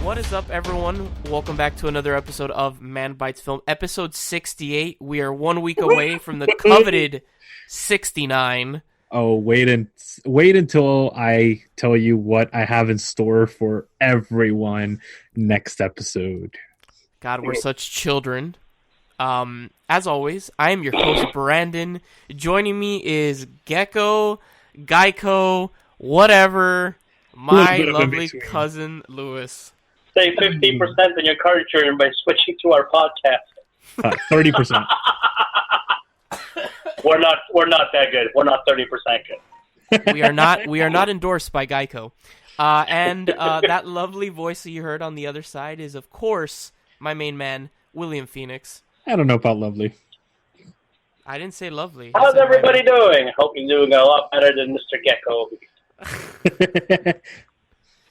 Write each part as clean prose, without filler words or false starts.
What is up, everyone? Welcome back to another episode of Manbitesfilm, episode 68. We are 1 week away from the coveted 69. Oh, wait until I tell you what I have in store for everyone next episode. God, we're such children. As always, I am your host, Brandon. Joining me is Gecko, Geico, whatever, my lovely cousin, Lewis. Save 15% on your car insurance by switching to our podcast. 30%. We're not that good. We're not 30% good. We are not endorsed by Geico. And that lovely voice that you heard on the other side is, of course, my main man, Williamphoenix. I don't know about lovely. I didn't say lovely. How's everybody doing? Hope you're doing a lot better than Mr. Gecko.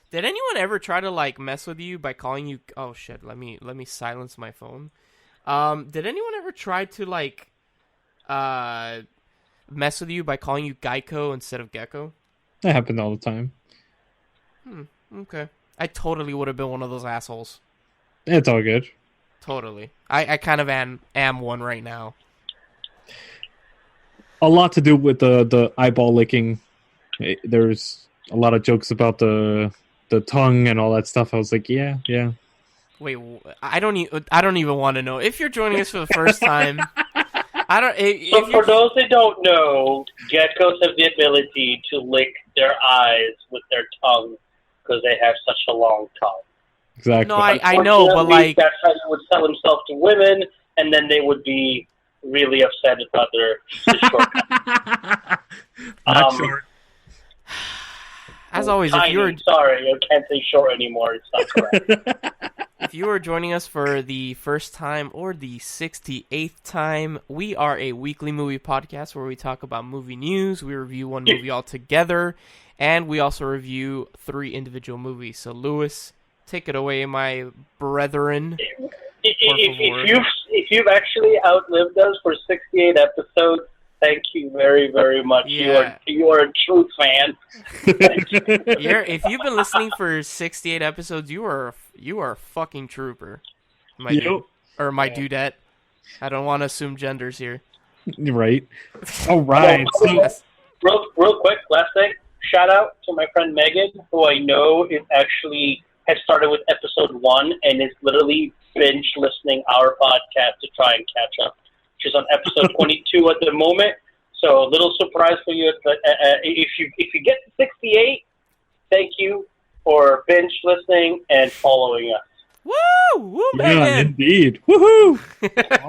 Did anyone ever try to mess with you by calling you? Oh shit! Let me silence my phone. Did anyone ever try to mess with you by calling you Geico instead of Gecko? That happened all the time. Okay. I totally would have been one of those assholes. It's all good. Totally. I kind of am one right now. A lot to do with the eyeball licking. There's a lot of jokes about the tongue and all that stuff. I was like, yeah. Wait, I don't even want to know. If you're joining us for the first time, for those that don't know, geckos have the ability to lick their eyes with their tongue because they have such a long tongue. Exactly. No, I know, but that's how he would sell himself to women, and then they would be really upset about his short. Not short. As always, tiny, sorry, I can't say short anymore. It's not correct. If you are joining us for the first time or the 68th time, we are a weekly movie podcast where we talk about movie news, we review one movie altogether, and we also review 3 individual movies. So, Lewis, take it away, my brethren. If you've actually outlived us for 68 episodes, thank you very, very much. Yeah. You are a true fan. If you've been listening for 68 episodes, you are a fucking trooper. My dudette. I don't want to assume genders here. Right. All right. Real quick, last thing. Shout out to my friend Megan, who I know has started with episode 1 and is literally binge listening our podcast to try and catch up. She's on episode 22 at the moment, so a little surprise for you. If you get to 68, thank you for binge listening and following us. Woo! Woo, Megan! Yeah, indeed. Woohoo!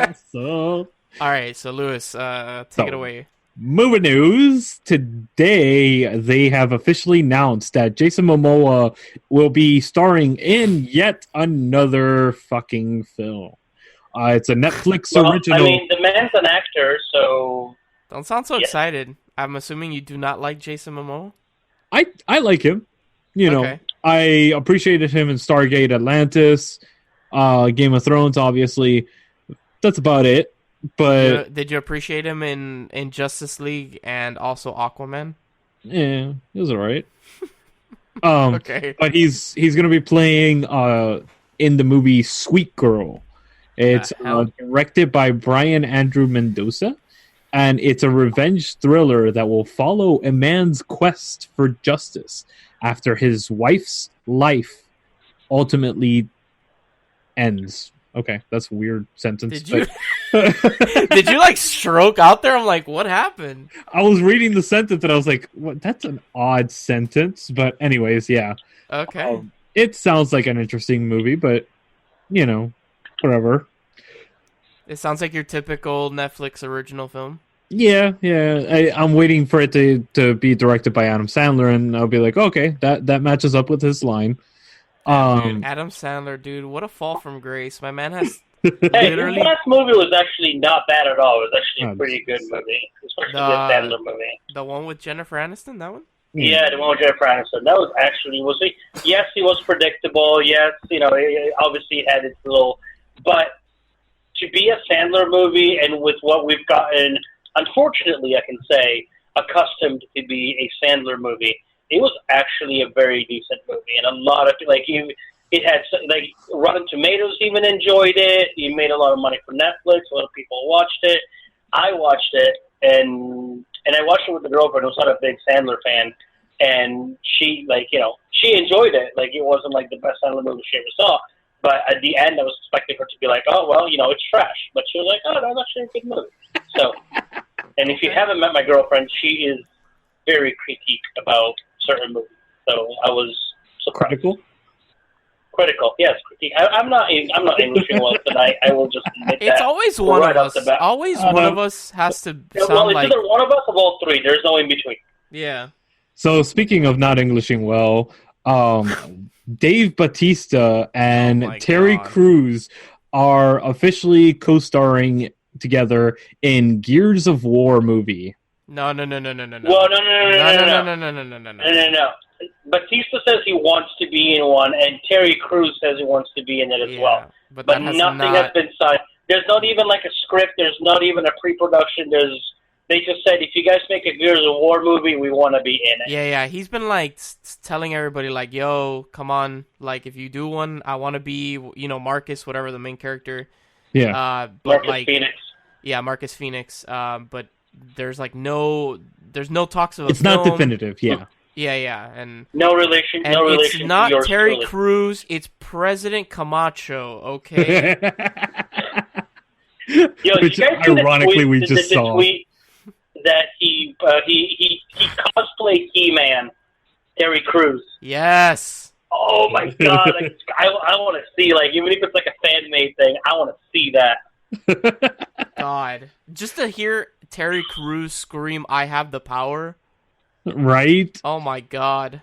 Awesome. All right, so Lewis, take it away. Movie news. Today, they have officially announced that Jason Momoa will be starring in yet another fucking film. It's a Netflix original. I mean, the man's an actor, so... Don't sound so excited. I'm assuming you do not like Jason Momoa? I like him. You know, I appreciated him in Stargate Atlantis, Game of Thrones, obviously. That's about it. But did you appreciate him in Justice League and also Aquaman? Yeah, it was alright. Okay. But he's going to be playing in the movie Sweet Girl. It's directed by Brian Andrew Mendoza, and it's a revenge thriller that will follow a man's quest for justice after his wife's life ultimately ends. Okay, that's a weird sentence. Did you stroke out there? I'm like, what happened? I was reading the sentence and I was like, what? That's an odd sentence. But anyways, yeah. Okay. It sounds like an interesting movie, but, whatever. It sounds like your typical Netflix original film. Yeah. I'm waiting for it to be directed by Adam Sandler, and I'll be like, okay, that matches up with his line. Dude, Adam Sandler, dude, what a fall from grace. My man has Hey, his last movie was actually not bad at all. It was actually a pretty good movie, especially the Sandler movie. The one with Jennifer Aniston, that one? Yeah, the one with Jennifer Aniston. That was actually, yes, he was predictable. Yes, obviously it had its little, but to be a Sandler movie and with what we've gotten, unfortunately, I can say, accustomed to be a Sandler movie, it was actually a very decent movie, and a lot of it had like Rotten Tomatoes even enjoyed it. It made a lot of money for Netflix. A lot of people watched it. I watched it, and I watched it with the girlfriend who's not a big Sandler fan, and she she enjoyed it. Like it wasn't like the best Sandler movie she ever saw. But at the end, I was expecting her to be like, "Oh well, it's trash." But she was like, "Oh, that's actually a good movie." So, and if you haven't met my girlfriend, she is very critique about certain movies. So I was surprised. Critical, yes. Critique. I'm not Englishing well tonight. I will just admit that. It's always one of us. Always one of us has to sound it's either one of us of all three. There's no in between. Yeah. So speaking of not Englishing well, Dave Bautista and Terry Crews are officially co-starring together in Gears of War movie. No. Well, no. Bautista says he wants to be in one, and Terry Crews says he wants to be in it as well. But nothing has been signed. There's not even like a script. There's not even a pre-production. They just said, if you guys make a Gears of War movie, we want to be in it. Yeah. He's been like telling everybody like, yo, come on. Like, if you do one, I want to be, Marcus, whatever the main character. Yeah. But Marcus Phoenix. Yeah, Marcus Phoenix. But there's like there's no talks of it's not definitive. Yeah. Yeah. And no relation. And no it's relation not to yours Terry truly. Crews. It's President Camacho. Okay. Which ironically we just saw. Tweet that he cosplayed He-Man, Terry Crews. Yes. Oh my God! I want to see even if it's like a fan made thing, I want to see that. God, just to hear Terry Crews scream, "I have the power." Right? Oh my God.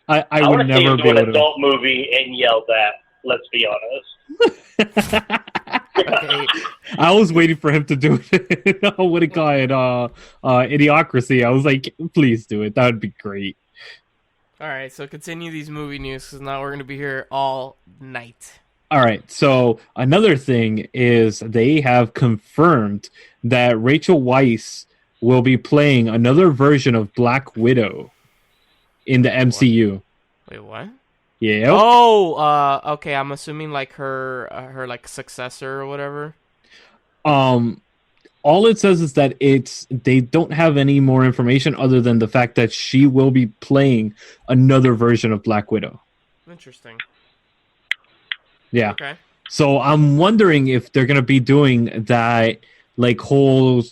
I would never be able to. An adult movie and yell that. Let's be honest. Okay. I was waiting for him to do it. What do you call it? Idiocracy. I was like, please do it. That would be great. All right, so continue these movie news because now we're going to be here all night. All right, so another thing is they have confirmed that Rachel Weisz will be playing another version of Black Widow in the MCU. Wait, what? Yeah. Oh, okay. I'm assuming like her like successor or whatever. All it says is that they don't have any more information other than the fact that she will be playing another version of Black Widow. Interesting. Yeah. Okay. So I'm wondering if they're gonna be doing that like whole,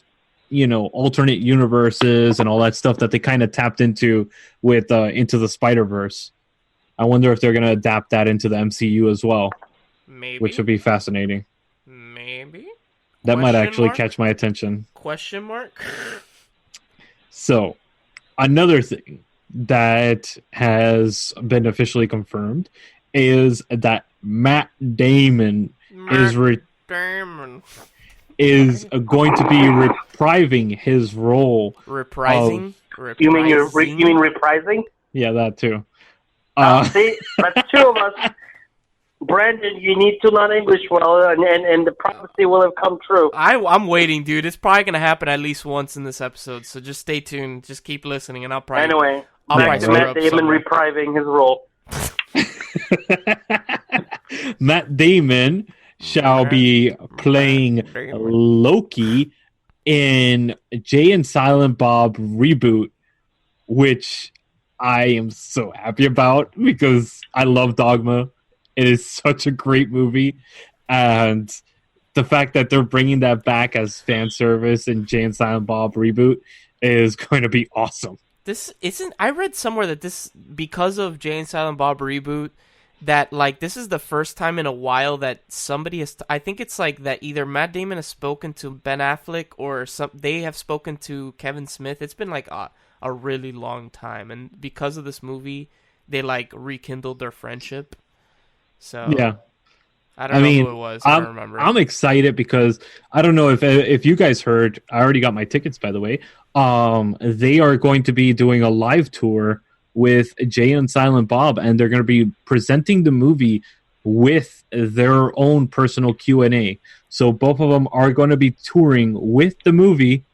alternate universes and all that stuff that they kind of tapped into with Into the Spider-Verse. I wonder if they're gonna adapt that into the MCU as well. Maybe. Which would be fascinating. Maybe. That might actually catch my attention. Question mark? So, another thing that has been officially confirmed is that Matt Damon is going to be reprising his role. Reprising? You mean reprising? Yeah, that too. See, that's two of us. Brandon, you need to learn English well, and the prophecy will have come true. I'm waiting, dude. It's probably going to happen at least once in this episode, so just stay tuned. Just keep listening, and I'll probably... Anyway, Matt Damon reprising his role. Matt Damon shall be playing Loki in Jay and Silent Bob reboot, which I am so happy about because I love Dogma. It is such a great movie, and the fact that they're bringing that back as fan service in Jay and Silent Bob reboot is going to be awesome. This isn't. I read somewhere that because of Jay and Silent Bob reboot, that this is the first time in a while that somebody has. I think it's like that either Matt Damon has spoken to Ben Affleck or they have spoken to Kevin Smith. It's been like a really long time, and because of this movie, they rekindled their friendship. So yeah, I don't know who it was. I don't remember. I'm excited because I don't know if you guys heard. I already got my tickets, by the way. They are going to be doing a live tour with Jay and Silent Bob, and they're going to be presenting the movie with their own personal Q&A. So both of them are going to be touring with the movie.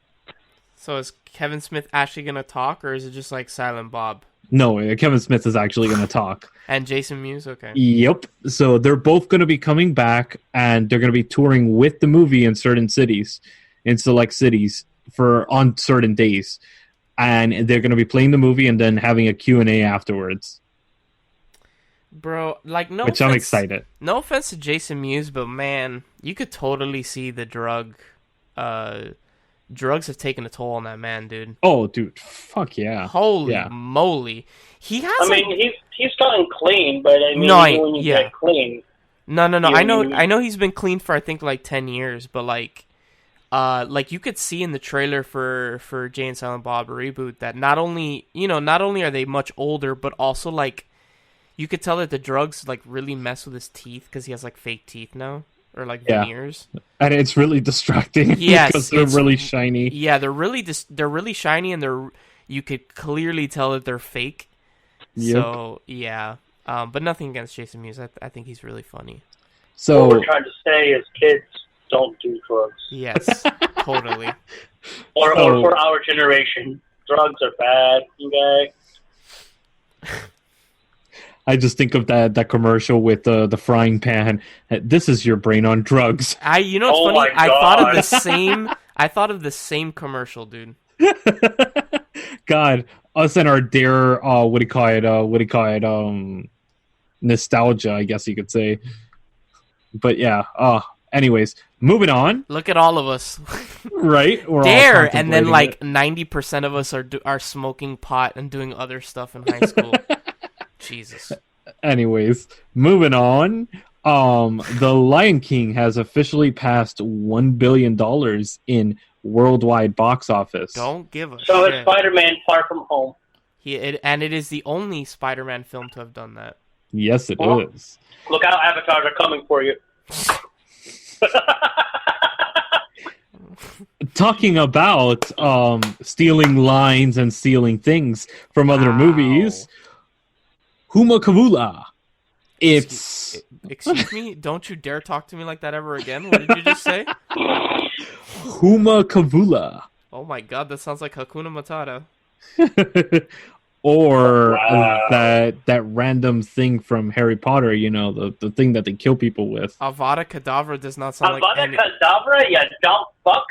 So is Kevin Smith actually going to talk, or is it just like Silent Bob? No, Kevin Smith is actually going to talk. And Jason Mewes, okay. Yep. So they're both going to be coming back, and they're going to be touring with the movie in certain cities, in select cities, on certain days. And they're going to be playing the movie and then having a Q&A afterwards. Bro, like, which I'm excited. No offense to Jason Mewes, but man, you could totally see the drugs have taken a toll on that man, dude. Oh, dude, fuck yeah. Holy moly. He has he's gotten clean, but I mean, when you get clean. No. I know he's been clean for I think like 10 years, but like you could see in the trailer for Jay and Silent Bob reboot that not only are they much older, but also like you could tell that the drugs like really mess with his teeth because he has like fake teeth now or like veneers, and it's really distracting. Yes, because they're really shiny. Yeah, they're really shiny, and you could clearly tell that they're fake. Yep. So yeah, but nothing against Jason Mewes. I think he's really funny. So what we're trying to say is, kids, don't do drugs. Yes, totally. Or for our generation, drugs are bad, okay? I just think of that commercial with the frying pan. This is your brain on drugs. It's funny. I thought of the same commercial, dude. God, us and our dare, nostalgia, I guess you could say. But yeah, anyways, moving on. Look at all of us. Right? We're dare, all and then like 90% of us are smoking pot and doing other stuff in high school. Jesus. Anyways, moving on. The Lion King has officially passed $1 billion in worldwide box office. Don't give a shit. So is Spider-Man Far From Home. And it is the only Spider-Man film to have done that. Yes, it is. Look out, Avatars are coming for you. Talking about stealing lines and stealing things from other movies, Huma Kavula. Excuse me? Don't you dare talk to me like that ever again. What did you just say? Huma Kavula. Oh my god, that sounds like Hakuna Matata. Or that random thing from Harry Potter, the thing that they kill people with. Avada Kedavra does not sound Avada Kedavra, you dumb fuck.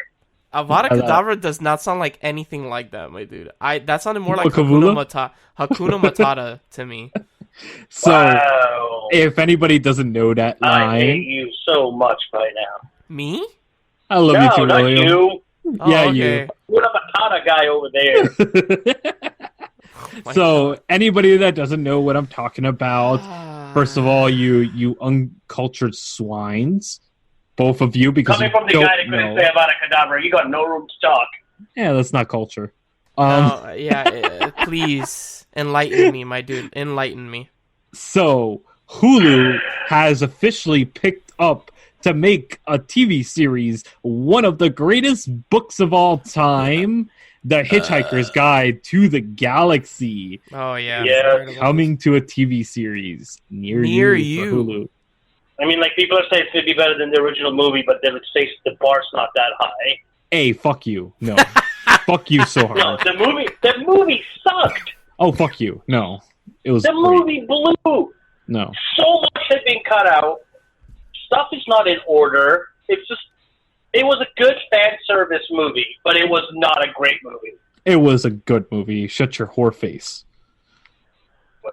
Avada Kedavra does not sound like anything like that, my dude. That sounded more like Hakuna Matata to me. So, if anybody doesn't know that line... I hate you so much by now. Me? I love you too, not William. You. Yeah, you. Hakuna Matata guy over there. So, anybody that doesn't know what I'm talking about, first of all, you uncultured swines, both of you, because coming from the guy that couldn't say Avada Kedavra, you got no room to talk. Yeah, that's not culture. Please enlighten me, my dude. Enlighten me. So, Hulu has officially picked up to make a TV series, one of the greatest books of all time, The Hitchhiker's Guide to the Galaxy. Oh, yeah. Coming to a TV series near you. For Hulu. I mean, like, people are saying it's going to be better than the original movie, but they would say the bar's not that high. Hey, fuck you. No. Fuck you so hard. No, the movie sucked. Oh, fuck you. No. It was the movie blew. No. So much had been cut out. Stuff is not in order. It was a good fan service movie, but it was not a great movie. It was a good movie. Shut your whore face. I'm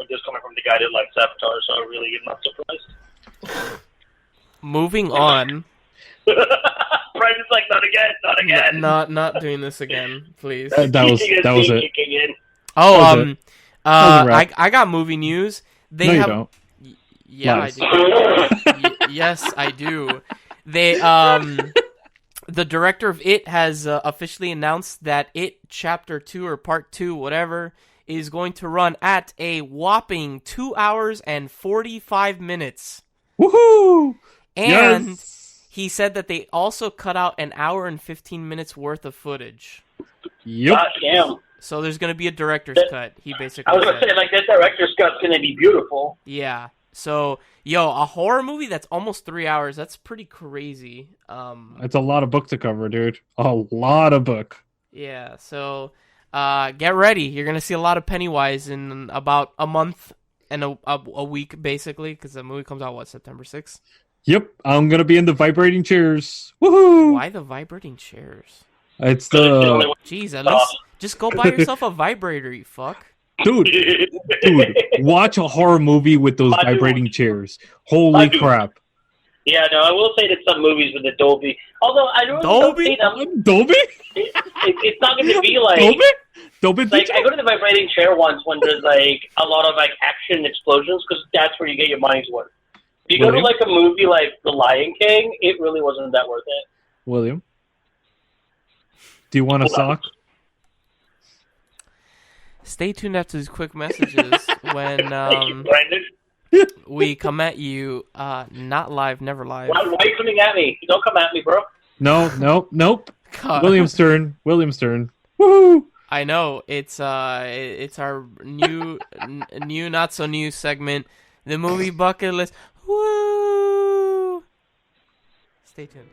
just coming from the guy that likes Avatar, so I really am not surprised. Moving on. Brandon's like, not again. Not doing this again, please. That was it. Oh, I got movie news. You don't. Yeah, nice. I do. Yes, I do. They the director of It has officially announced that It Chapter 2 or Part 2, whatever, is going to run at a whopping 2 hours and 45 minutes. Woohoo! And he said that they also cut out an hour and 15 minutes worth of footage. Yep. God damn. So there's going to be a director's cut. He basically I was going to say, like, that director's cut's going to be beautiful. Yeah. So, a horror movie that's almost 3 hours, that's pretty crazy. It's a lot of book to cover, dude. A lot of book. Yeah, so get ready. You're gonna see a lot of Pennywise in about a month and a week, basically, because the movie comes out September 6th. Yep, I'm gonna be in the vibrating chairs. Woohoo! Why the vibrating chairs? It's the Jeez, at least just go buy yourself a vibrator, you fuck. dude. Watch a horror movie with those vibrating chairs. Holy crap! Yeah, no, I will say that some movies with the Dolby. Although I don't Dolby. It's not going to be like Dolby. Like I go to the vibrating chair once when there's like a lot of like action explosions because that's where you get your money's worth. If you go to like a movie like The Lion King, it really wasn't that worth it. William, do you want a sock? Stay tuned after these quick messages when we come at you, not live, never live. Why are you coming at me? Don't come at me, bro. Nope. God. William's turn. Woohoo! I know it's our new not so new segment, the movie bucket list. Woo! Stay tuned.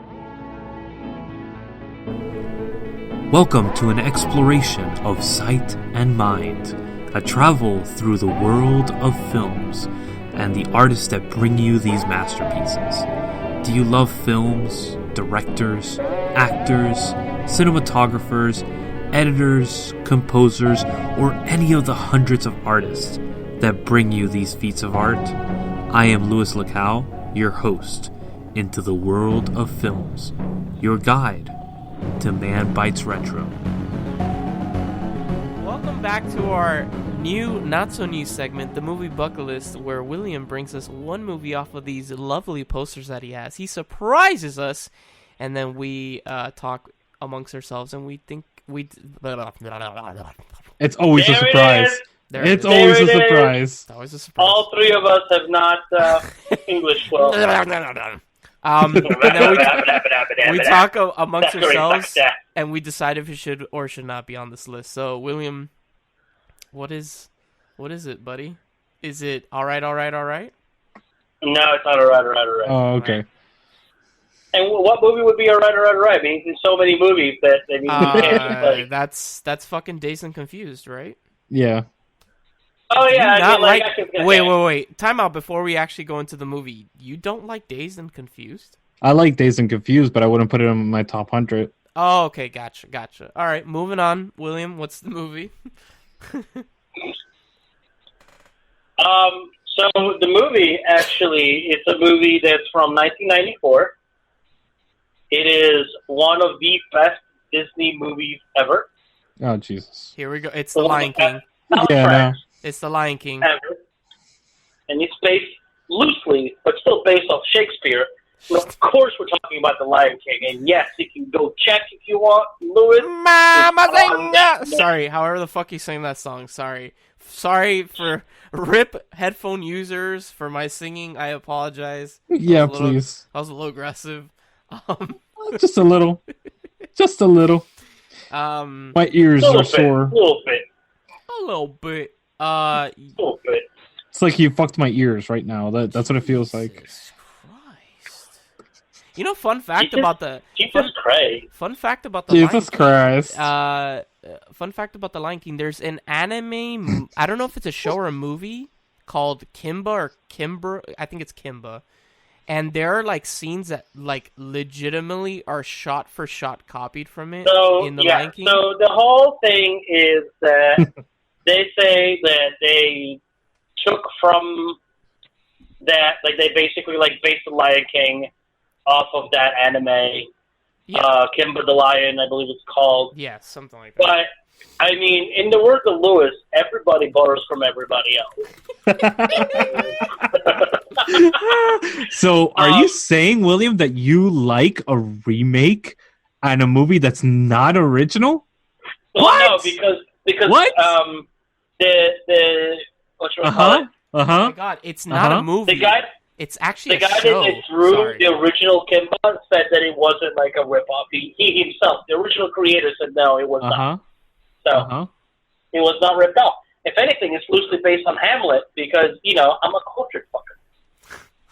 Welcome to an exploration of sight and mind, a travel through the world of films and the artists that bring you these masterpieces. Do you love films, directors, actors, cinematographers, editors, composers, or any of the hundreds of artists that bring you these feats of art? I am Luislacau, your host into the world of films, your guide to Manbites Retro. Welcome back to our new, not so new segment, the movie bucket list, where William brings us one movie off of these lovely posters that he has. He surprises us, and then we talk amongst ourselves, and we think we. It's always a surprise. It's always a surprise. All three of us have not English well. And then we talk amongst ourselves, and we decide if it should or should not be on this list. So, William, what is it, buddy? Is it all right? No, it's not all right. Oh, okay. And what movie would be all right? I mean, there's so many movies that you can't that's fucking Dazed and Confused, right? Yeah. Oh yeah, Wait. Time out before we actually go into the movie. You don't like Dazed and Confused? I like Dazed and Confused, but I wouldn't put it in my top 100. Oh, okay, gotcha. All right, moving on. William, what's the movie? So the movie actually, it's a movie that's from 1994. It is one of the best Disney movies ever. Oh Jesus! Here we go. It's The Lion King. Yeah. It's The Lion King. Ever. And it's based loosely, but still based off Shakespeare. And of course, we're talking about The Lion King. And yes, you can go check if you want, Louis. Sorry, however the fuck you sing that song. Sorry for RIP headphone users for my singing. I apologize. Yeah, please. I was a little aggressive. Just a little. My ears are sore. A little bit. It's like you fucked my ears right now. That's what it feels like. Jesus Christ. You know, fun fact about the Lion King. There's an anime. I don't know if it's a show or a movie called Kimba or Kimber. I think it's Kimba. And there are like scenes that like legitimately are shot for shot copied from it in the Lion King. So the whole thing is that they say that they took from that, like they basically like based the Lion King off of that anime. Yeah. Kimba the Lion, I believe it's called. Yeah, something like that. But I mean, in the words of Lewis, everybody borrows from everybody else. So, are you saying, William, that you like a remake and a movie that's not original? Well, what? No, because what? The what should I call it? Oh my God, it's not a movie. It's actually the guy that drew the original Kimba said that it wasn't like a ripoff. He himself, the original creator, said no, it was not. So it was not ripped off. If anything, it's loosely based on Hamlet because, you know, I'm a cultured fucker.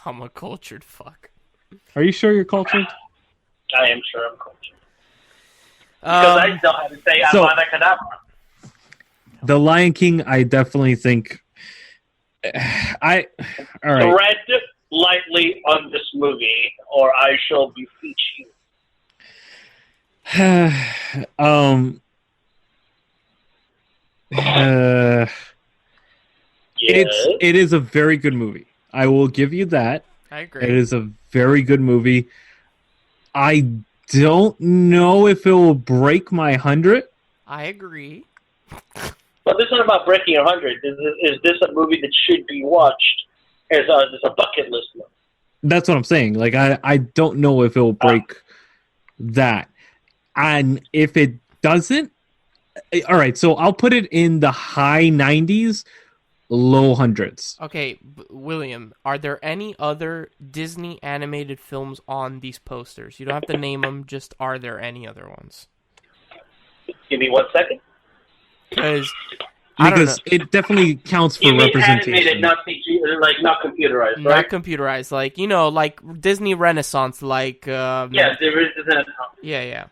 I'm a cultured fuck. Are you sure you're cultured? I am sure I'm cultured. Because I still have to say Avada Kedavra. The Lion King, I definitely think. All right. Tread lightly on this movie, or I shall beseech you. Yes. It is a very good movie. I will give you that. I agree. It is a very good movie. I don't know if it will break my 100. I agree. But this is not about breaking 100. Is this a movie that should be watched as a bucket list movie? That's what I'm saying. Like, I don't know if it will break that. And if it doesn't, all right, so I'll put it in the high 90s, low hundreds. Okay, William, are there any other Disney animated films on these posters? You don't have to name them, just are there any other ones? Give me 1 second. Because it definitely counts for you mean representation. Animated, not CG, like not computerized, right? Not computerized, like, you know, like Disney Renaissance, like... yeah, there is an Yeah.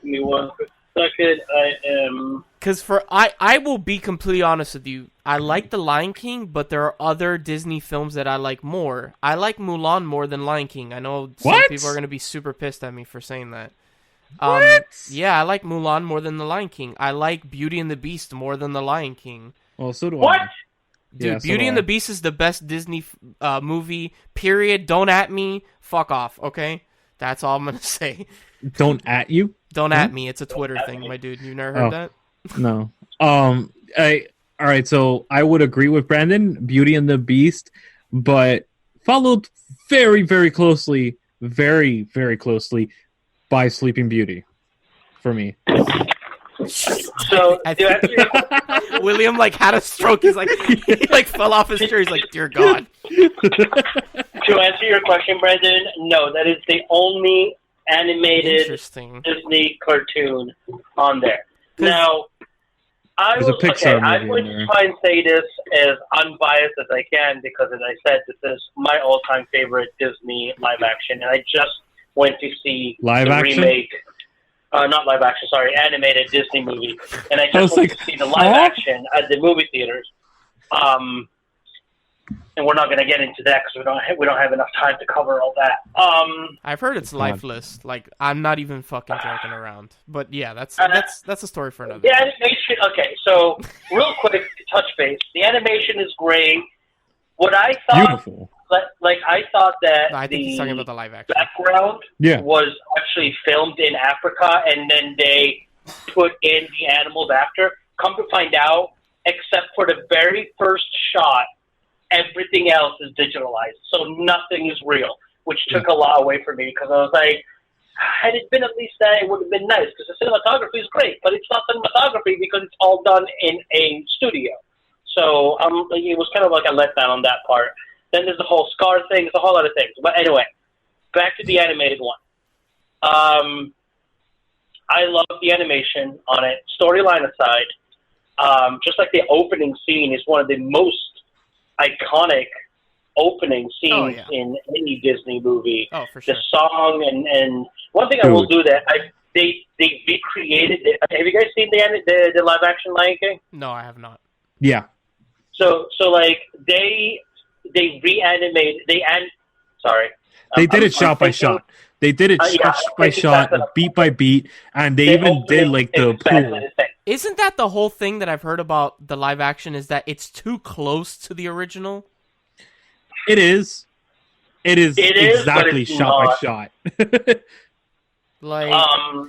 Give me 1 quick second. I am... Because I will be completely honest with you. I like The Lion King, but there are other Disney films that I like more. I like Mulan more than Lion King. I know some people are going to be super pissed at me for saying that. What? Yeah, I like Mulan more than The Lion King. I like Beauty and the Beast more than The Lion King. Well, so do What? I. Dude, Yeah, so Beauty do and I. the Beast is the best Disney movie, period. Don't at me. Fuck off, okay? That's all I'm going to say. Don't at you? Don't at me. It's a Twitter thing, my dude. You never heard that? No. All right, so I would agree with Brandon, Beauty and the Beast, but followed very, very closely by Sleeping Beauty for me. So, William like had a stroke. He's like he like fell off his chair. He's like, dear God. to answer your question, Brandon, no, that is the only animated Interesting. Disney cartoon on there. Now, There's a Pixar I'm movie going in to there. try and say this as unbiased as I can because, as I said, this is my all-time favorite Disney live action, and I just went to see Live the action? remake. Not live action, sorry, animated Disney movie, and I just went to see the live huh? action at the movie theaters. And we're not going to get into that because we don't have enough time to cover all that. I've heard it's lifeless. Like, I'm not even fucking joking around. But yeah, that's a story for another. The animation, okay, so real quick to touch base, the animation is great. What I thought, Beautiful. I thought that No, I think he's talking about the live action. background Yeah. was actually filmed in Africa, and then they put in the animals after. Come to find out, except for the very first shot, everything else is digitalized, so nothing is real, which took a lot away from me because I was like, had it been at least that, it would have been nice because the cinematography is great, but it's not cinematography because it's all done in a studio. So it was kind of like a letdown on that part. Then there's the whole Scar thing, there's a whole lot of things. But anyway, back to the animated one. I love the animation on it. Storyline aside, just like the opening scene is one of the most iconic opening scenes in any Disney movie. Oh, for sure. The song and one thing I will do that they recreated it. Have you guys seen the live action Lion King? No, I have not. Yeah. So like they reanimated They did it shot by shot. They did it shot by shot, beat by beat, and they even did like the pool. Isn't that the whole thing that I've heard about the live action is that it's too close to the original? It is. It is exactly but it's shot by not. shot. Like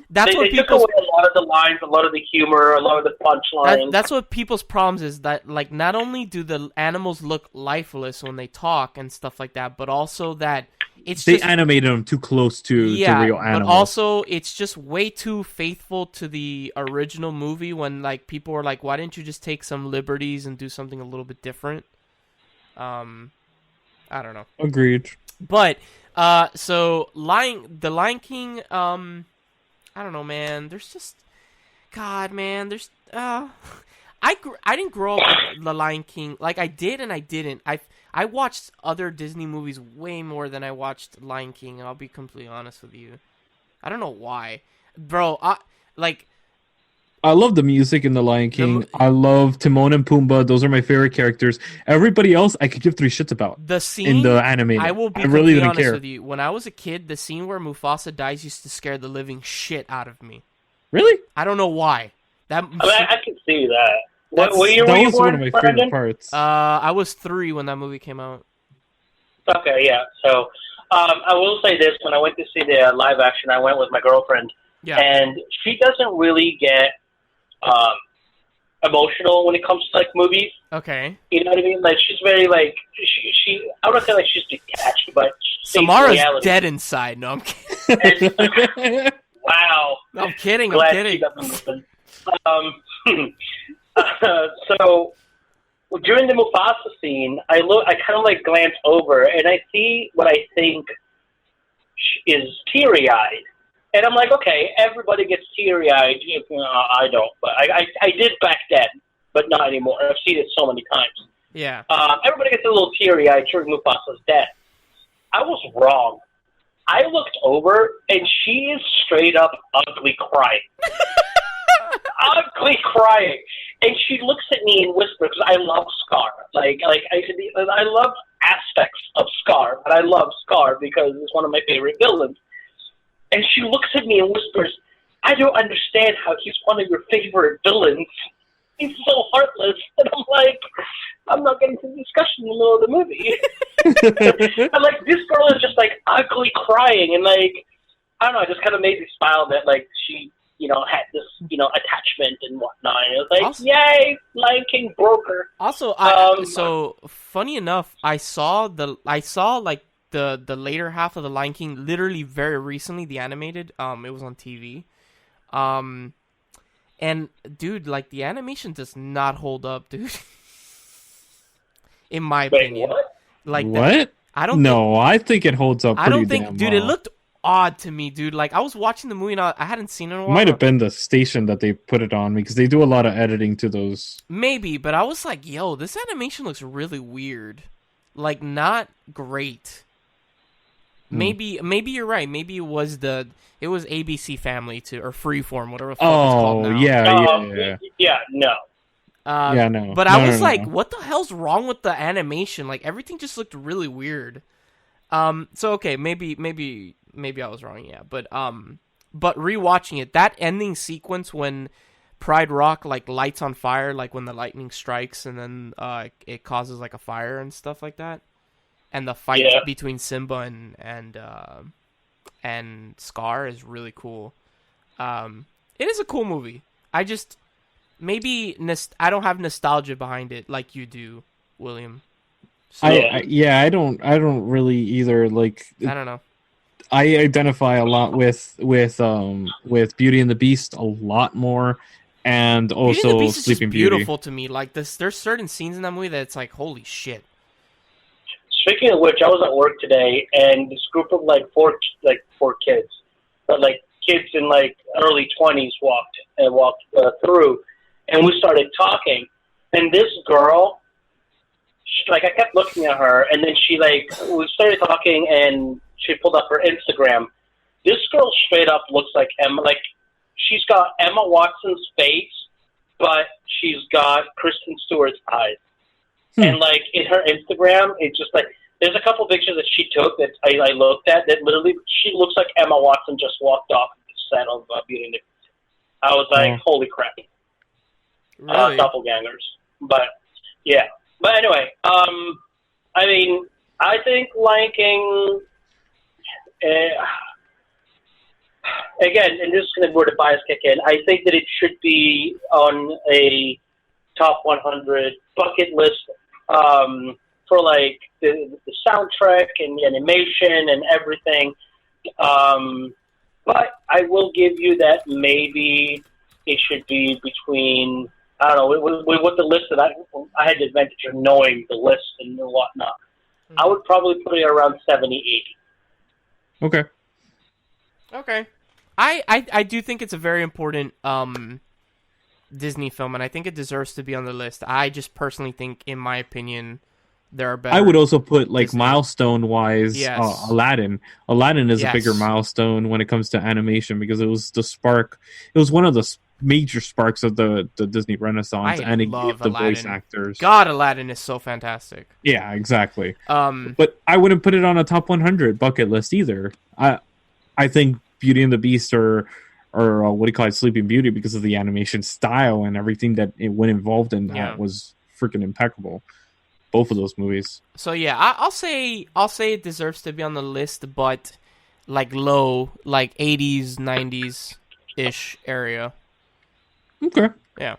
they took away a lot of the lines, a lot of the humor, a lot of the punchlines. that's what people's problems is, that like not only do the animals look lifeless when they talk and stuff like that, but also that they animated them too close to real animals. But also it's just way too faithful to the original movie when like people were like, why didn't you just take some liberties and do something a little bit different? I don't know. Agreed. But so the Lion King, I don't know, man. There's just God, man. There's I didn't grow up with the Lion King. Like I did and I didn't. I watched other Disney movies way more than I watched Lion King, and I'll be completely honest with you. I don't know why. Bro, I love the music in The Lion King. I love Timon and Pumbaa. Those are my favorite characters. Everybody else, I could give three shits about. The scene in the animated, I will be really completely didn't honest care. with you. When I was a kid, the scene where Mufasa dies used to scare the living shit out of me. Really? I don't know why. I can see that. What year were That you was born, one of my Brandon? favorite parts. I was 3 when that movie came out. Okay, yeah. So I will say this: when I went to see the live action, I went with my girlfriend, and she doesn't really get emotional when it comes to like movies. Okay. You know what I mean? Like she's very like she I don't feel like she's detached, but Samara's dead inside. No, I'm kidding. Wow. No, I'm kidding. Glad I'm kidding. she doesn't listen. So during the Mufasa scene, I kind of like glance over and I see what I think is teary-eyed. And I'm like, okay, everybody gets teary-eyed. I don't, but I did back then, but not anymore. I've seen it so many times. Yeah. Everybody gets a little teary-eyed during Mufasa's death. I was wrong. I looked over, and she is straight up ugly crying. Ugly crying. And she looks at me and whispers, because I love Scar. I love aspects of Scar, but I love Scar because it's one of my favorite villains. And she looks at me and whispers, I don't understand how he's one of your favorite villains. He's so heartless. And I'm like, I'm not getting to the discussion in the middle of the movie. I'm like, this girl is just like ugly crying. And like, I don't know, it just kind of made me smile that like she, had this, attachment and whatnot. And it was like, also, yay, Lion King broke her. Also, so funny enough, I saw like the later half of the Lion King literally very recently, the animated. It was on TV. And dude, like the animation does not hold up, dude. In my opinion. What? Like what? I think it holds up. I don't think, damn dude. well. It looked odd to me, dude. Like I was watching the movie and I hadn't seen it in a while. It might have been the station that they put it on because they do a lot of editing to those. Maybe, but I was like, yo, this animation looks really weird. Like not great. Maybe you're right. Maybe it was ABC Family or Freeform, whatever the fuck it's called now. Yeah, no. No. But I was like, what the hell's wrong with the animation? Like everything just looked really weird. So okay, maybe I was wrong, yeah. But rewatching it, that ending sequence when Pride Rock like lights on fire, like when the lightning strikes and then it causes like a fire and stuff like that. And the fight between Simba and Scar is really cool. It is a cool movie. I just I don't have nostalgia behind it like you do, William. So, I don't really either. Like I don't know. I identify a lot with Beauty and the Beast a lot more, and also Beauty and the Beast is Sleeping just beautiful to me. Like this, there's certain scenes in that movie that it's like holy shit. Speaking of which, I was at work today, and this group of four kids, but like kids in like early 20s walked through, and we started talking. And this girl, I kept looking at her, and then we started talking, and she pulled up her Instagram. This girl straight up looks like Emma. Like she's got Emma Watson's face, but she's got Kristen Stewart's eyes. And like in her Instagram, it's just like there's a couple pictures that she took that I looked at that literally she looks like Emma Watson just walked off the set of Beauty and the Beast. I was like, holy crap, really? Doppelgangers. But yeah, but anyway, I mean, I think Lion King. Again, and this is going to where the bias kick in. I think that it should be on a top 100 bucket list for like the soundtrack and the animation and everything. But I will give you that maybe it should be between, I don't know, with the list that I had the advantage of knowing the list and whatnot. I would probably put it around 70, 80. Okay. I do think it's a very important Disney film, and I think it deserves to be on the list. I just personally think, in my opinion, there are better. I would also put like Disney. milestone-wise, Aladdin. Aladdin is a bigger milestone when it comes to animation because it was the spark. It was one of the major sparks of the Disney Renaissance, and it love gave the Aladdin. voice actors. God, Aladdin is so fantastic. Yeah, exactly. Um, But I wouldn't put it on a top 100 bucket list either. I think Beauty and the Beast or what do you call it, Sleeping Beauty, because of the animation style and everything that it went involved in, that was freaking impeccable. Both of those movies. So yeah, I'll say it deserves to be on the list, but like low, like 80s, 90s ish area. Okay. Yeah.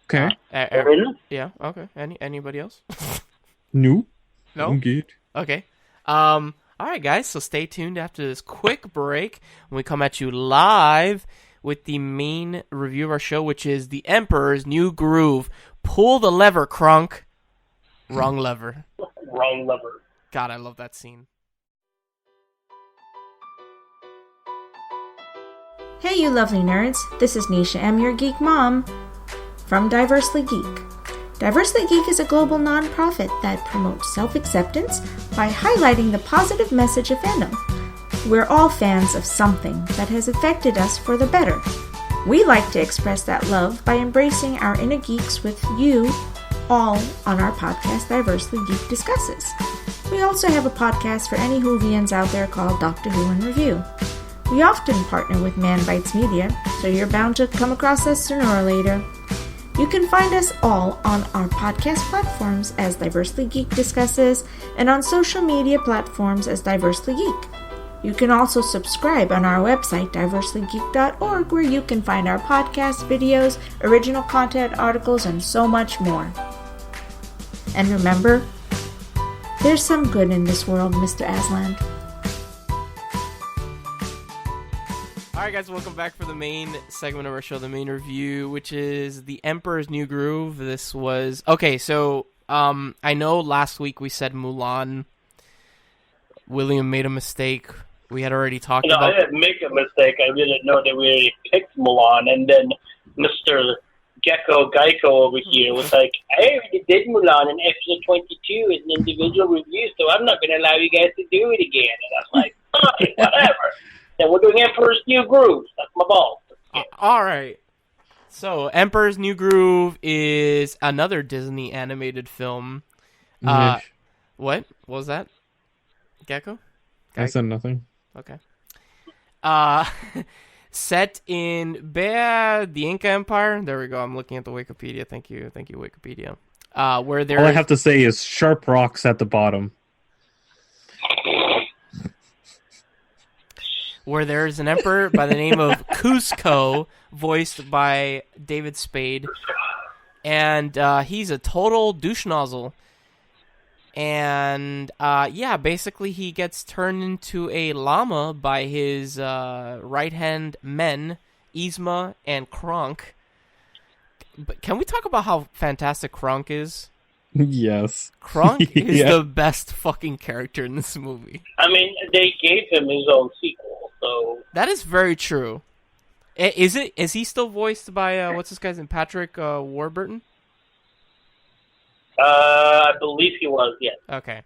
Okay. Yeah. Okay. Anybody else? No. No. I'm good. Okay. All right, guys. So stay tuned after this quick break when we come at you live with the main review of our show, which is The Emperor's New Groove. Pull the lever, Kronk. Wrong lever. Wrong lever. God, I love that scene. Hey, you lovely nerds. This is Nisha M., your geek mom, from Diversely Geek. Diversely Geek is a global non-profit that promotes self-acceptance by highlighting the positive message of fandom. We're all fans of something that has affected us for the better. We like to express that love by embracing our inner geeks with you all on our podcast Diversely Geek Discusses. We also have a podcast for any Whovians out there called Doctor Who in Review. We often partner with Manbitesmedia, so you're bound to come across us sooner or later. You can find us all on our podcast platforms as Diversely Geek Discusses and on social media platforms as Diversely Geek. You can also subscribe on our website, diverselygeek.org, where you can find our podcasts, videos, original content, articles, and so much more. And remember, there's some good in this world, Mr. Aslan. Alright guys, welcome back for the main segment of our show, the main review, which is The Emperor's New Groove. This was... Okay, so, I know last week we said Mulan. William made a mistake. We had already talked about... I didn't make a mistake. I didn't know that we already picked Mulan, and then Mr. Geico over here was like, I already did Mulan in episode 22 as an individual review, so I'm not going to allow you guys to do it again. And I was like, fine, whatever. Then we're doing Emperor's New Groove. That's my ball. All right. So, Emperor's New Groove is another Disney animated film. What? What was that? Gecko? I said nothing. Okay. Set in the Inca Empire. There we go. I'm looking at the Wikipedia. Thank you, Wikipedia. Where there all I have to say is sharp rocks at the bottom. Where there's an emperor by the name of Cusco, voiced by David Spade, and he's a total douche nozzle. And basically he gets turned into a llama by his right-hand men, Yzma and Kronk. But can we talk about how fantastic Kronk is? Yes. Kronk is the best fucking character in this movie. I mean, they gave him his own sequel, so... That is very true. Is he still voiced by, what's this guy's name, Patrick Warburton? I believe he was, yes. Okay.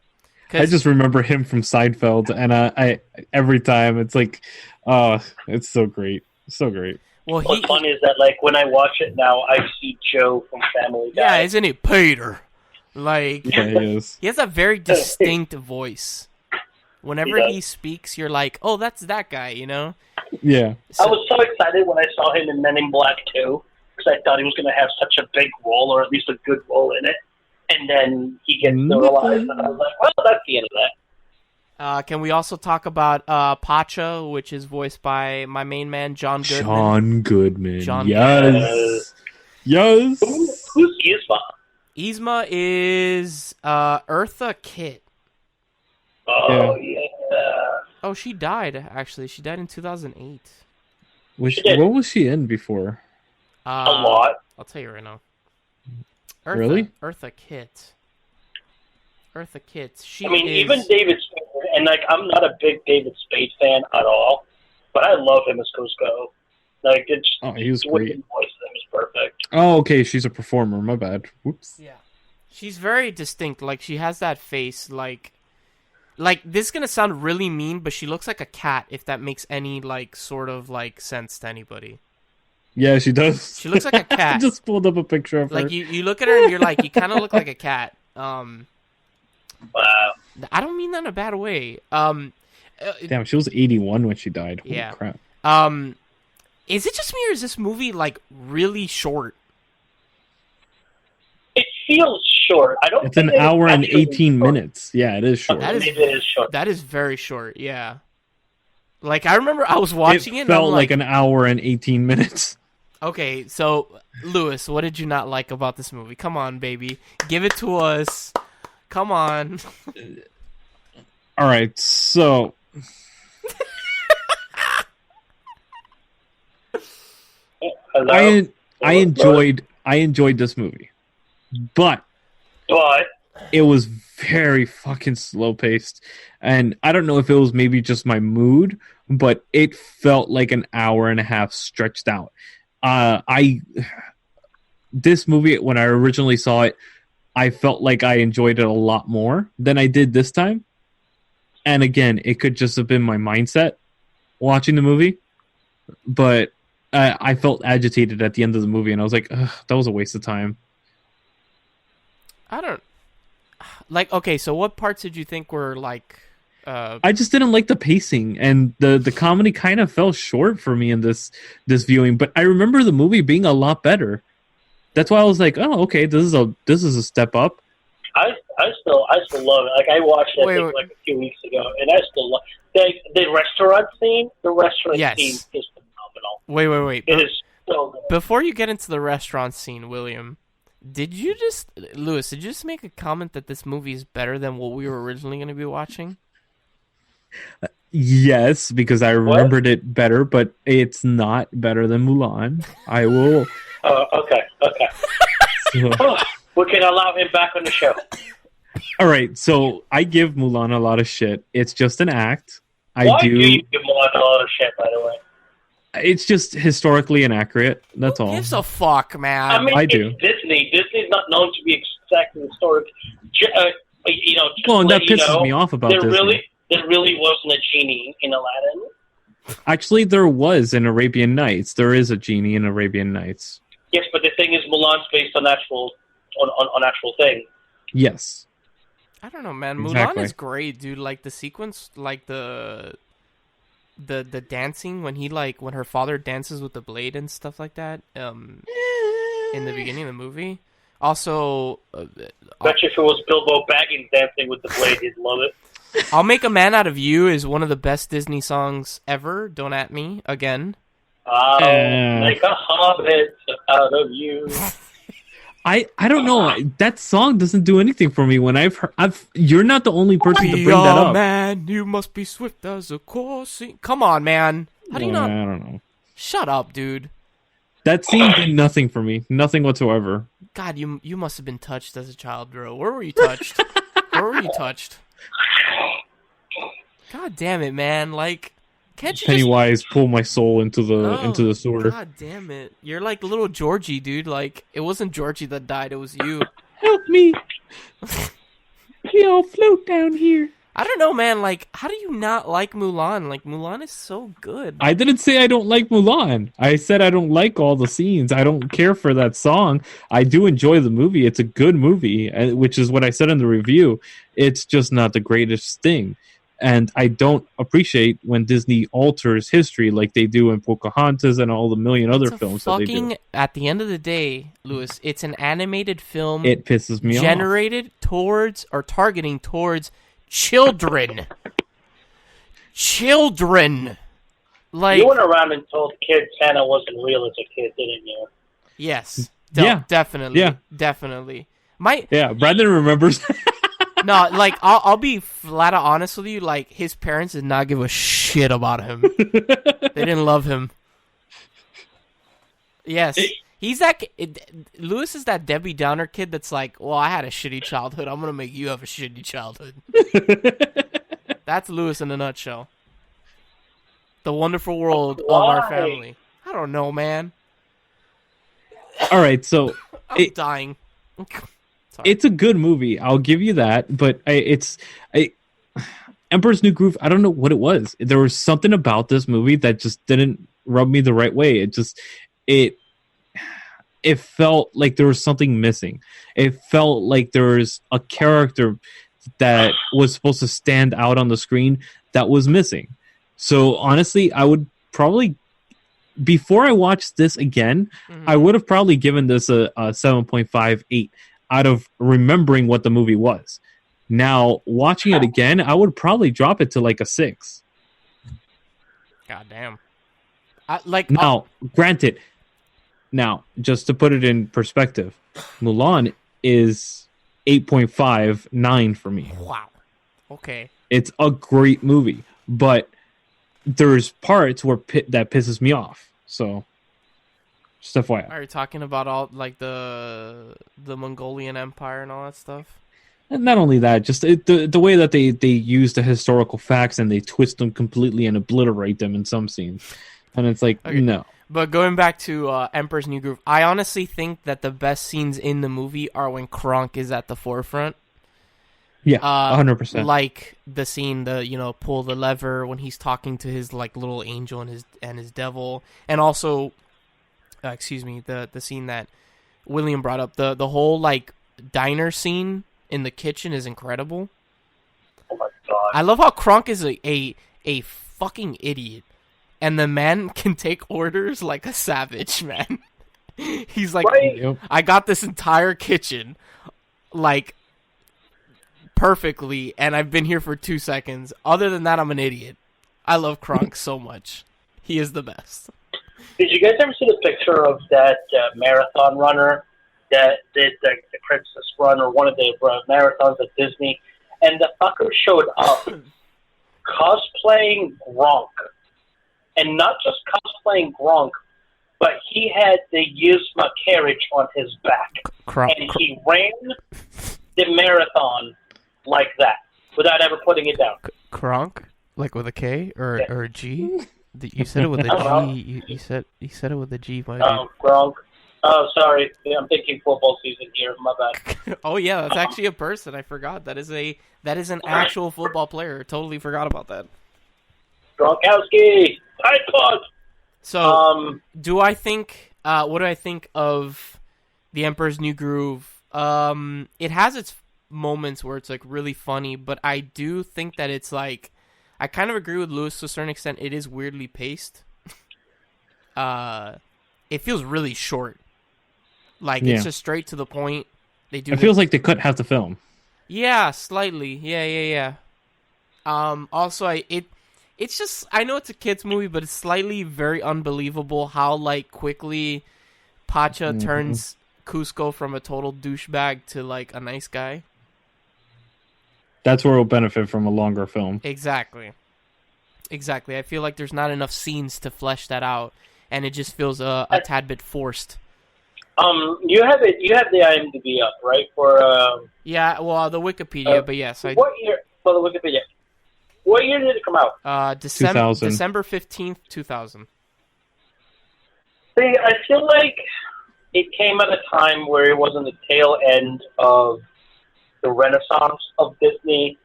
I just remember him from Seinfeld, and I every time it's like, oh, it's so great. So great. Well, what's funny is that, like, when I watch it now, I see Joe from Family Guy. Yeah, isn't he Peter? Like, yeah, he is. He has a very distinct voice. Whenever he speaks, you're like, oh, that's that guy, you know? Yeah. I was so excited when I saw him in Men in Black 2, because I thought he was going to have such a big role, or at least a good role in it. And then he gets sterilized, and I was like, well, that's the end of that. Can we also talk about Pacha, which is voiced by my main man, John Goodman? John Goodman. John yes. Yes. Who's Yzma? Yzma is Eartha Kitt. Oh, yeah. Oh, she died, actually. She died in 2008. What was she in before? A lot. I'll tell you right now. Really? Eartha Kitt. Eartha Kitt. Even David Spade, and like, I'm not a big David Spade fan at all, but I love him as Cusco. Like, he was great. The voice of him is perfect. Oh, okay, she's a performer. My bad. Whoops. Yeah, she's very distinct. Like, she has that face. Like this is gonna sound really mean, but she looks like a cat. If that makes any sort of sense to anybody. Yeah, she does. She looks like a I cat. just pulled up a picture of her. Like you look at her and you're like, you kind of look like a cat. Wow. I don't mean that in a bad way. Damn, she was 81 when she died. Holy Yeah. crap. Is it just me or is this movie like really short? It feels short. I don't. It's an think hour and actually 18 short. minutes. Yeah, it is short. That is- Maybe it is short. That is very short. Yeah. Like I remember I was watching it. It and I'm felt like an hour and 18 minutes. Okay, so Lewis, what did you not like about this movie? Come on, baby, give it to us. Come on. All right, so Hello? I enjoyed this movie, but it was very fucking slow paced, and I don't know if it was maybe just my mood, but it felt like an hour and a half stretched out. This movie, when I originally saw it, I felt like I enjoyed it a lot more than I did this time. And again, it could just have been my mindset watching the movie, but I felt agitated at the end of the movie, and I was like, ugh, that was a waste of time. I don't like. Okay, so what parts did you think were like? I just didn't like the pacing, and the comedy kind of fell short for me in this viewing. But I remember the movie being a lot better. That's why I was like, oh, okay, this is a step up. I still love it. Like I watched it like a few weeks ago, and I still love the restaurant scene. The restaurant scene is phenomenal. Wait. It is so good. Before you get into the restaurant scene, William, Lewis, did you just make a comment that this movie is better than what we were originally going to be watching? Yes, because I remembered it better, but it's not better than Mulan. I will. Okay. So, We can allow him back on the show. all right, so I give Mulan a lot of shit. It's just an act. Why do you give Mulan a lot of shit, by the way? It's just historically inaccurate. That's all. Who gives a fuck, man? I mean, I do. It's Disney. Disney's not known to be exactly historic. Well, and that pisses me off about Disney. There really wasn't a genie in Aladdin. Actually, there was in Arabian Nights. There is a genie in Arabian Nights. Yes, but the thing is, Mulan's based on actual thing. Yes. I don't know, man. Exactly. Mulan is great, dude. Like the sequence, like the dancing when her father dances with the blade and stuff like that. In the beginning of the movie. Also, Bet you if it was Bilbo Baggins dancing with the blade, he'd love it. I'll Make a Man Out of You is one of the best Disney songs ever. Don't at me again. I'll make a hobbit out of you. I don't know. That song doesn't do anything for me. When you're not the only person to bring that up. Man, you must be swift as a coursing. Come on, man. How do you not? I don't know. Shut up, dude. That scene did nothing for me. Nothing whatsoever. God, you must have been touched as a child, bro. Where were you touched? Where were you touched? God damn it, man! Like, can't you Pennywise pull my soul into the sewer? God damn it! You're like little Georgie, dude. Like, it wasn't Georgie that died; it was you. Help me! We all float down here. I don't know, man. Like, how do you not like Mulan? Like, Mulan is so good. I didn't say I don't like Mulan. I said I don't like all the scenes. I don't care for that song. I do enjoy the movie. It's a good movie, which is what I said in the review. It's just not the greatest thing. And I don't appreciate when Disney alters history like they do in Pocahontas and all the million other films that they do. At the end of the day, Lewis, it's an animated film. It pisses me off. Generated towards or targeting towards children. Children. Like, you went around and told kids Santa wasn't real as a kid, didn't you? Yes. Yeah. Definitely. Yeah. Definitely. Brandon remembers. No, like, I'll be flat out honest with you. Like, his parents did not give a shit about him. They didn't love him. Yes. Lewis is that Debbie Downer kid that's like, well, I had a shitty childhood. I'm going to make you have a shitty childhood. That's Lewis in a nutshell. The wonderful world of our family. I don't know, man. All right, so... I'm dying. It's a good movie. I'll give you that. But Emperor's New Groove, I don't know what it was. There was something about this movie that just didn't rub me the right way. it felt like there was something missing. It felt like there was a character that was supposed to stand out on the screen that was missing. So honestly, I would probably, before I watched this again, I would have probably given this a 7.58 out of remembering what the movie was. Now, watching it again, I would probably drop it to like a 6. God damn. Granted, now, just to put it in perspective, Mulan is 8.59 for me. Wow. Okay. It's a great movie, but there's parts where that pisses me off. So, just FYI. Are you talking about all like the Mongolian Empire and all that stuff? And not only that, just the way that they use the historical facts and they twist them completely and obliterate them in some scenes. And it's like, no. But going back to Emperor's New Groove, I honestly think that the best scenes in the movie are when Kronk is at the forefront. Yeah, 100%. Like the scene, pull the lever when he's talking to his like little angel and his devil, and also, the scene that William brought up, the whole like diner scene in the kitchen is incredible. Oh my god! I love how Kronk is a fucking idiot. And the man can take orders like a savage, man. He's like, right. I got this entire kitchen, like, perfectly, and I've been here for 2 seconds. Other than that, I'm an idiot. I love Kronk so much. He is the best. Did you guys ever see the picture of that marathon runner that did the Princess Run or one of the marathons at Disney? And the fucker showed up cosplaying Gronk. And not just cosplaying Gronk, but he had the Yzma carriage on his back. And he ran the marathon like that, without ever putting it down. Kronk? Like with a K or a G? You said it with a G. You said it with a G, my dude. Gronk. Oh, sorry. I'm thinking football season here. My bad. Oh, yeah, that's actually a person. I forgot. That is an actual football player. Totally forgot about that. Gronkowski! iPod! So, what do I think of The Emperor's New Groove? It has its moments where it's, like, really funny, but I do think that it's, like, I kind of agree with Lewis to a certain extent. It is weirdly paced. It feels really short. Like, it's just straight to the point. It feels like they cut half the film. Yeah, slightly. Yeah. Also, it's just, I know it's a kid's movie, but it's slightly very unbelievable how, like, quickly Pacha turns Cusco from a total douchebag to, like, a nice guy. That's where it'll benefit from a longer film. Exactly. I feel like there's not enough scenes to flesh that out, and it just feels a tad bit forced. You have the IMDb up, right? For yeah, well, the Wikipedia, but yes, what year for the Wikipedia? What year did it come out? December 15th, 2000. See, I feel like it came at a time where it was on the tail end of the renaissance of Disney,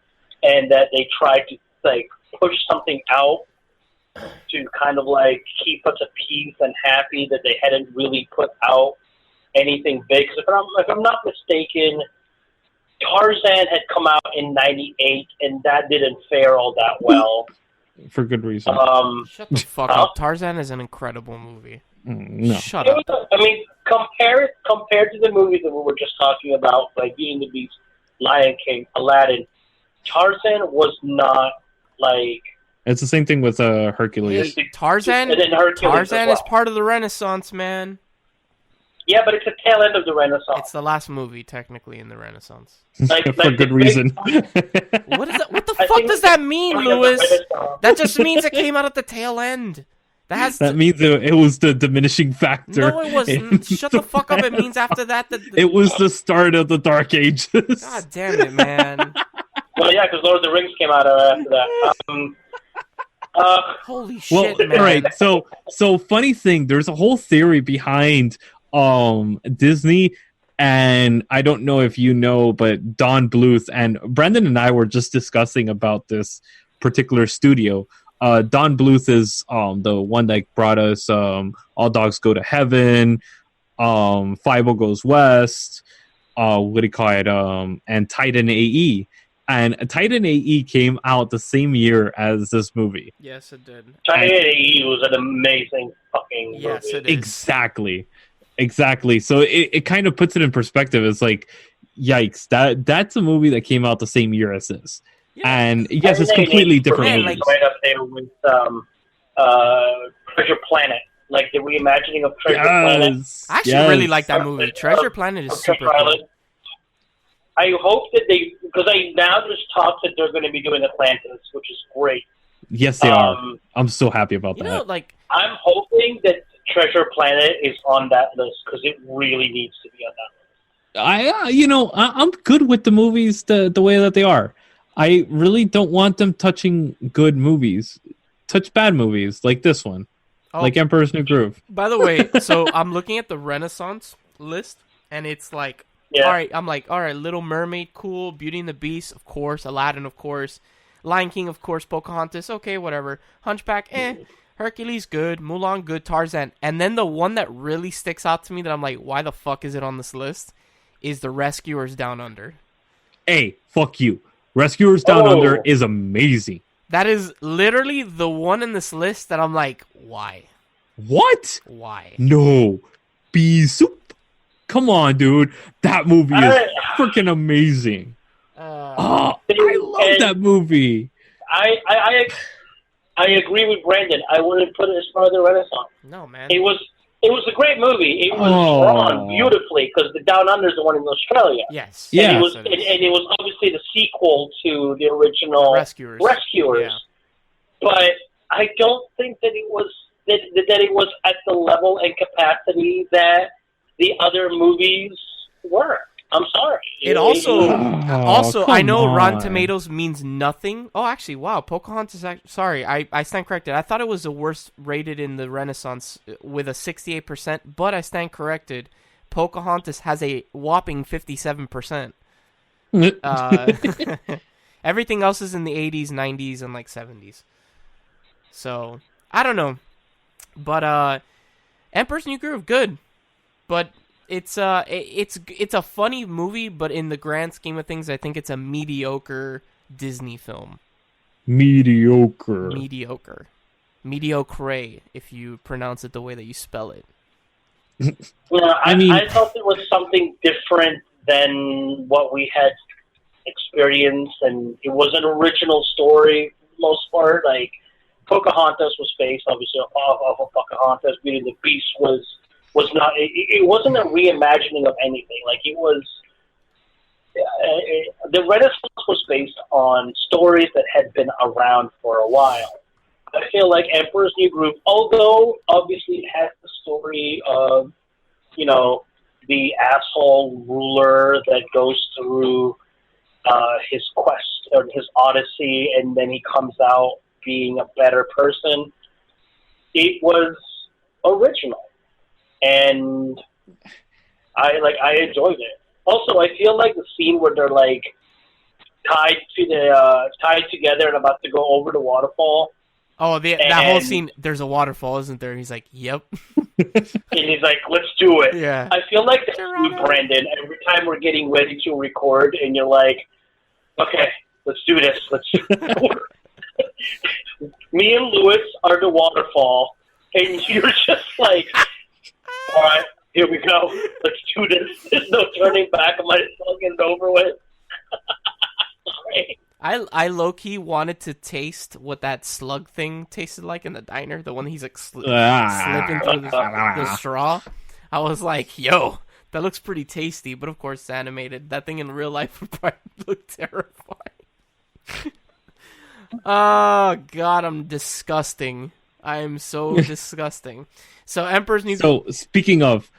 and that they tried to like push something out to kind of like keep us at peace and happy that they hadn't really put out anything big. Because if I'm not mistaken, Tarzan had come out in '98, and that didn't fare all that well. For good reason. Shut the fuck up. Tarzan is an incredible movie. No. Shut up. I mean, compared to the movies that we were just talking about, like Beauty and the Beast, Lion King, Aladdin, Tarzan was not like... It's the same thing with Hercules. Tarzan is part of the Renaissance, man. Yeah, but it's the tail end of the Renaissance. It's the last movie, technically, in the Renaissance. For good reason. What the fuck does that mean, Lewis? That just means it came out at the tail end. That means it was the diminishing factor. No, it wasn't. Shut the fuck up. It means after that... It was the start of the Dark Ages. God damn it, man. Well, yeah, because Lord of the Rings came out after that. Holy shit, man. All right, so funny thing, there's a whole theory behind Disney, and I don't know if you know, but Don Bluth and Brandon and I were just discussing about this particular studio. Don Bluth is the one that brought us All Dogs Go to Heaven, Five Goes West, what do you call it, and Titan AE. And Titan AE came out the same year as this movie. Yes, it did. Titan AE was an amazing fucking movie. Yes, it is. Exactly. So it kind of puts it in perspective. It's like, yikes, that's a movie that came out the same year as this. Yeah. And yes, it's completely different movies. Right up there with Treasure Planet. Like the reimagining of Treasure Planet. I actually really like that movie. Treasure Planet is super cool. I hope that because now there's talk that they're going to be doing Atlantis, which is great. Yes, they are. I'm so happy about that. You know, like, I'm hoping that Treasure Planet is on that list because it really needs to be on that list. I'm good with the movies the way that they are. I really don't want them touching good movies. Touch bad movies like this one, like Emperor's New Groove. By the way, so I'm looking at the Renaissance list, and it's like, all right, Little Mermaid, cool. Beauty and the Beast, of course. Aladdin, of course. Lion King, of course. Pocahontas, okay, whatever. Hunchback, Hercules, good. Mulan, good. Tarzan. And then the one that really sticks out to me that I'm like, why the fuck is it on this list, is The Rescuers Down Under. Hey, fuck you. Rescuers Down Under is amazing. That is literally the one in this list that I'm like, why? What? Why? No. Bee Soup. Come on, dude. That movie is freaking amazing. I love that movie. I agree with Brandon. I wouldn't put it as part of the Renaissance. No, man. It was a great movie. It was drawn beautifully because the Down Under is the one in Australia. Yes. And it was obviously the sequel to the original Rescuers. Yeah. But I don't think that it was that it was at the level and capacity that the other movies were. I'm sorry. It also I know Rotten Tomatoes means nothing. Oh, actually, wow, Pocahontas. Sorry, I stand corrected. I thought it was the worst rated in the Renaissance with a 68%, but I stand corrected. Pocahontas has a whopping 57%. Everything else is in the 80s, 90s, and like 70s. So I don't know, but Emperor's New Groove, good, but. It's a funny movie, but in the grand scheme of things, I think it's a mediocre Disney film. Mediocre, if you pronounce it the way that you spell it. I felt it was something different than what we had experienced, and it was an original story for the most part. Like Pocahontas was based obviously off of Pocahontas. Beauty and the Beast was not. It wasn't a reimagining of anything. Like it was. The Renaissance was based on stories that had been around for a while. I feel like Emperor's New Groove, although obviously it has the story of, the asshole ruler that goes through his quest or his odyssey, and then he comes out being a better person. It was original. And I enjoyed it. Also, I feel like the scene where they're like tied together and about to go over the waterfall. Oh, that whole scene. There's a waterfall, isn't there? He's like, "Yep." And he's like, "Let's do it." Yeah. I feel like that's you, Brandon. Every time we're getting ready to record, and you're like, "Okay, let's do this. Let's." Me and Lewis are the waterfall, and you're just like. All right, here we go. Let's do this. There's no turning back. I might as well get it over with. I low-key wanted to taste what that slug thing tasted like in the diner. The one he's like slipping through the straw. I was like, yo, that looks pretty tasty. But of course, it's animated. That thing in real life would probably look terrifying. Oh, God, I'm disgusting. I am so disgusting. So Emperor's New Groove. So speaking of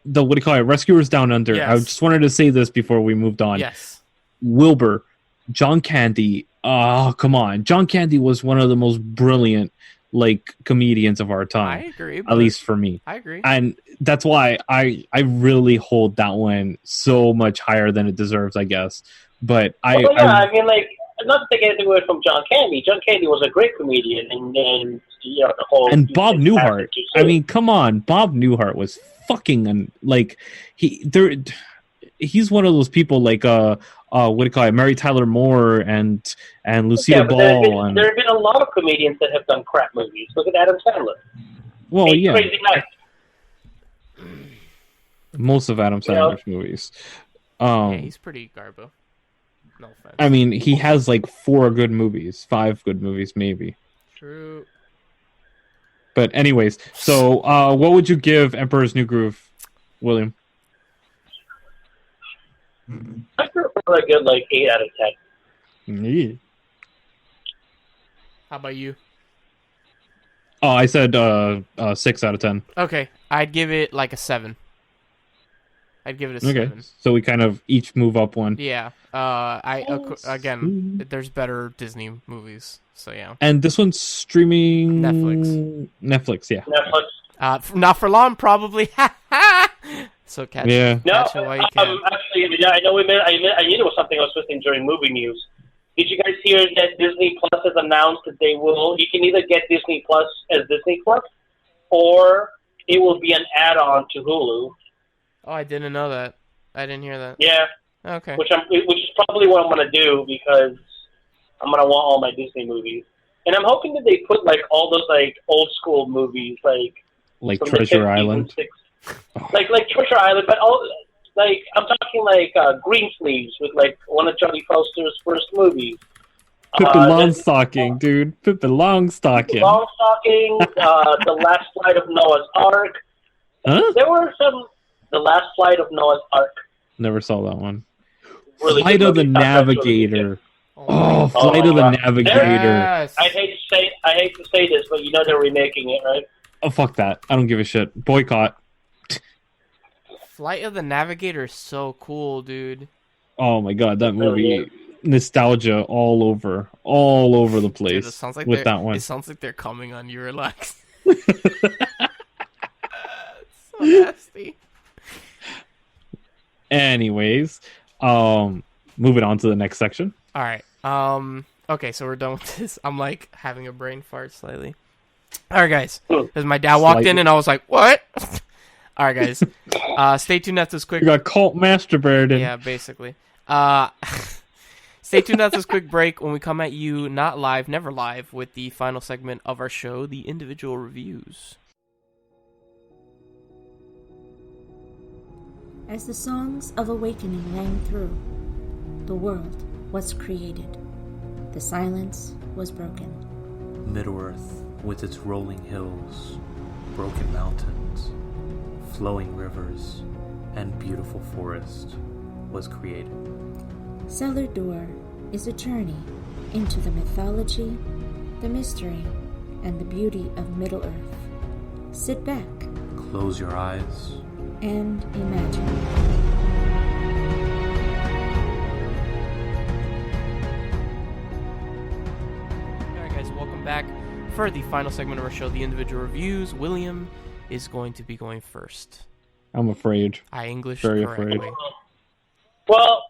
Rescuers Down Under, yes. I just wanted to say this before we moved on. Yes. Wilbur, John Candy. Oh, come on. John Candy was one of the most brilliant comedians of our time. I agree. At least for me. I agree. And that's why I really hold that one so much higher than it deserves, I guess. But not to take anything away from John Candy. John Candy was a great comedian, and you know the whole. And Bob Newhart. I mean, come on, Bob Newhart was fucking he's one of those people like what do you call it, Mary Tyler Moore and Lucille Ball. There have been a lot of comedians that have done crap movies. Look at Adam Sandler. Well, yeah. Crazy Night. Most of Adam Sandler's movies. Yeah, he's pretty garbo. No offense. I mean, he has like 5 good movies, maybe. True. But anyways, so what would you give Emperor's New Groove, William? I prefer a good 8 out of 10. Yeah. How about you? Oh, I said 6 out of 10. Okay, I'd give it a 7. I'd give it a 7. Okay, so we kind of each move up one. Yeah. There's better Disney movies, so yeah. And this one's streaming Netflix, yeah. Netflix. Not for long, probably. So catch it while you can. Actually, I know I knew there was something I was listening during movie news. Did you guys hear that Disney Plus has announced that you can either get Disney Plus as Disney Plus, or it will be an add-on to Hulu. Oh, I didn't know that. I didn't hear that. Yeah. Okay. Which is probably what I'm going to do, because I'm going to want all my Disney movies. And I'm hoping that they put all those old school movies like Treasure Island. Like Treasure Island, but I'm talking Greensleeves with one of Jodie Foster's first movies. Pippi Longstocking, dude. Pippi Longstocking. The Last Flight of Noah's Ark. Huh? There were some. The Last Flight of Noah's Ark. Never saw that one. Really Flight of the Navigator. Flight of the Navigator. Yes. I hate to say this, but you know they're remaking it, right? Oh, fuck that. I don't give a shit. Boycott. Flight of the Navigator is so cool, dude. Oh my god, that movie. Nostalgia all over the place. Dude, it sounds like with that one. It sounds like they're coming on you. Relax. So nasty. Anyways, moving on to the next section. All right. Okay, so we're done with this. I'm having a brain fart slightly. All right, guys. Because my dad walked in and I was like, "What?" All right, guys. Stay tuned after this quick. You got cult masturbated. Yeah, basically. Stay tuned after this quick break when we come at you, not live, never live, with the final segment of our show, the individual reviews. As the songs of awakening rang through, the world was created. The silence was broken. Middle-earth, with its rolling hills, broken mountains, flowing rivers, and beautiful forest, was created. Cellar Door is a journey into the mythology, the mystery, and the beauty of Middle-earth. Sit back. Close your eyes. And imagine. Alright guys, welcome back for the final segment of our show, the individual reviews. William is going to be going first. I'm afraid. I English Very correctly. afraid. Well,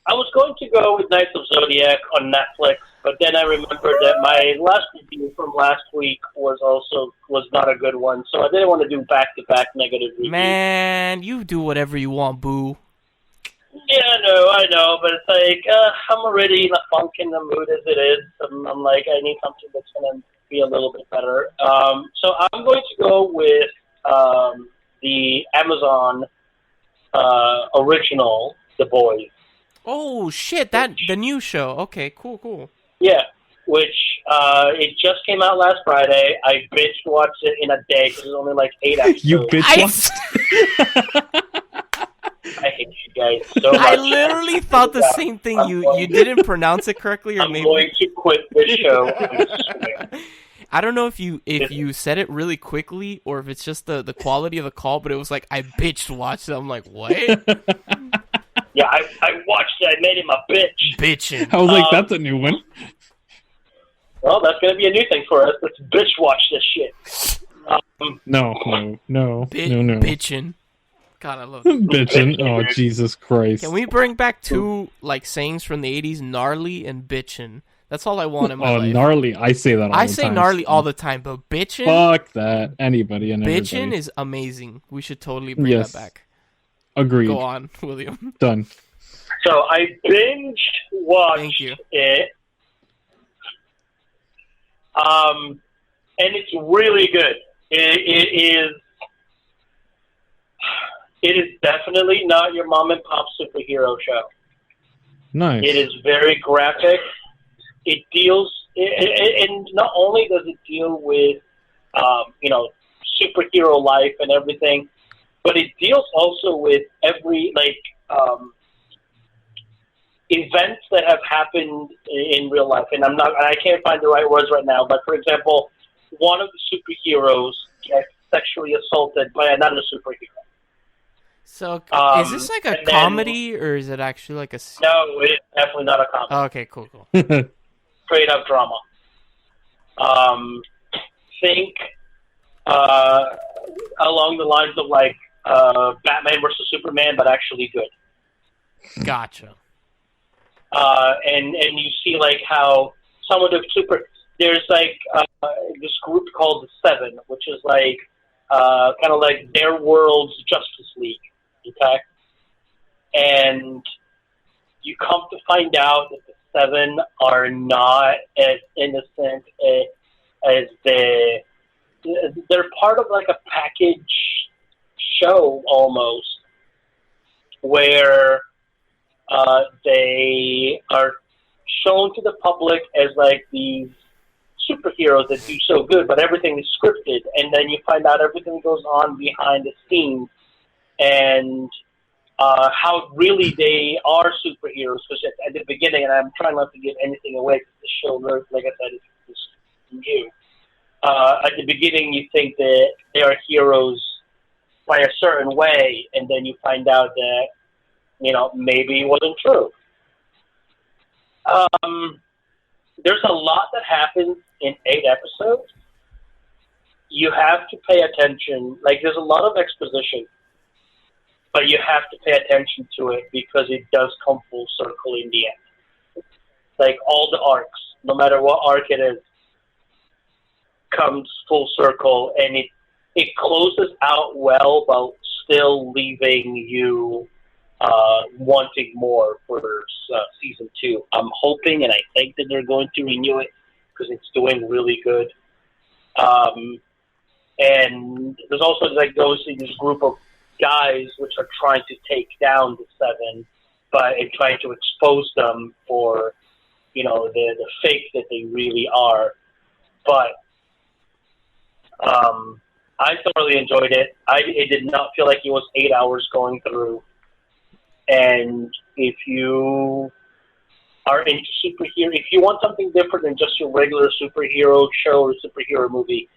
I was going to go with Knights of Zodiac on Netflix, but then I remembered that my last review from last week was not a good one, so I didn't want to do back-to-back negative reviews. Man, you do whatever you want, boo. Yeah, I know, but it's I'm already in a funk in the mood as it is. I'm I need something that's going to be a little bit better. So I'm going to go with the Amazon original, The Boys. Oh, shit, the new show. Okay, cool. Yeah, which it just came out last Friday. I binge watched it in a day because it was only 8 episodes. You binge watched? I hate you guys so much. I literally thought the same thing. You didn't pronounce it correctly, or I'm maybe going to quit this show. I don't know if you said it really quickly or if it's just the quality of the call, but it was I bitch watched it. I'm like, what? Yeah, I watched it. I made him a bitch. Bitching. I was like, that's a new one. Well, that's going to be a new thing for us. Let's bitch watch this shit. No. Bitching. God, I love that. Bitchin'. Oh, Jesus Christ. Can we bring back two sayings from the 80s, gnarly and bitchin'? That's all I want in my life. Gnarly. I say that all the time. I say gnarly all the time, but bitchin'? Fuck that. Anybody and everybody. Bitchin' is amazing. We should totally bring that back. Agreed. Go on, William. Done. So I binge watched it. And it's really good. It is definitely not your mom and pop superhero show. Nice. It is very graphic. It deals, and not only does it deal with, superhero life and everything, but it deals also with every, events that have happened in real life. And I can't find the right words right now, but for example, one of the superheroes gets sexually assaulted by another superhero. So, is this like a comedy, or is it actually like a... No, it's definitely not a comedy. Oh, okay, cool. Straight up drama. Think along the lines of Batman versus Superman, but actually good. Gotcha. And you see how some of the there's this group called the Seven, which is kind of like their world's Justice League, okay? And you come to find out that the Seven are not as innocent as they're part of a package show almost, where they are shown to the public as these superheroes that do so good, but everything is scripted, and then you find out everything goes on behind the scenes, and how really they are superheroes. Because at the beginning, and I'm trying not to give anything away, because the show, like I said, is new. At the beginning, you think that they are heroes by a certain way, and then you find out that maybe it wasn't true. There's a lot that happens in 8 episodes. You have to pay attention. There's a lot of exposition, but you have to pay attention to it because it does come full circle in the end. All the arcs, no matter what arc it is, comes full circle, and it closes out well while still leaving you wanting more for season 2. I'm hoping, and I think that they're going to renew it because it's doing really good. And there's also this group of guys which are trying to take down the Seven, but trying to expose them for the fake that they really are. But I thoroughly enjoyed it. It did not feel like it was 8 hours going through. And if you are into superhero, if you want something different than just your regular superhero show or superhero movie,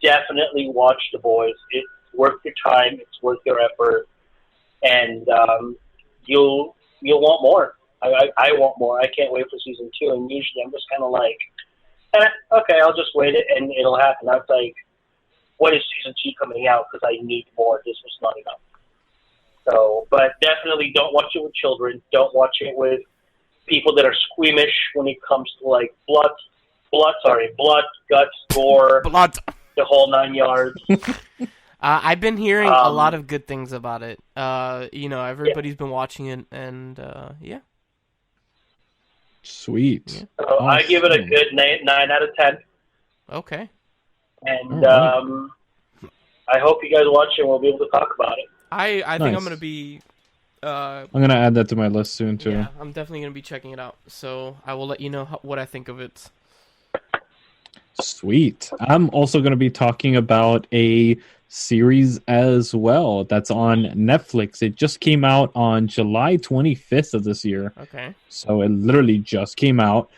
definitely watch The Boys. It's worth your time. It's worth your effort, and you'll want more. I want more. I can't wait for season 2. And usually I'm just kind of okay, I'll just wait it and it'll happen. I was when is season 2 coming out? Because I need more. This was not enough. So, but definitely don't watch it with children. Don't watch it with people that are squeamish when it comes to blood, guts, gore, the whole 9 yards. I've been hearing a lot of good things about it. Everybody's been watching it, and yeah. Sweet. Yeah. So awesome. I give it a good 9 out of 10. Okay. And I hope you guys watch it and we'll be able to talk about it. I think I'm going to be... I'm going to add that to my list soon, too. Yeah, I'm definitely going to be checking it out. So I will let you know what I think of it. Sweet. I'm also going to be talking about a series as well that's on Netflix. It just came out on July 25th of this year. Okay. So it literally just came out.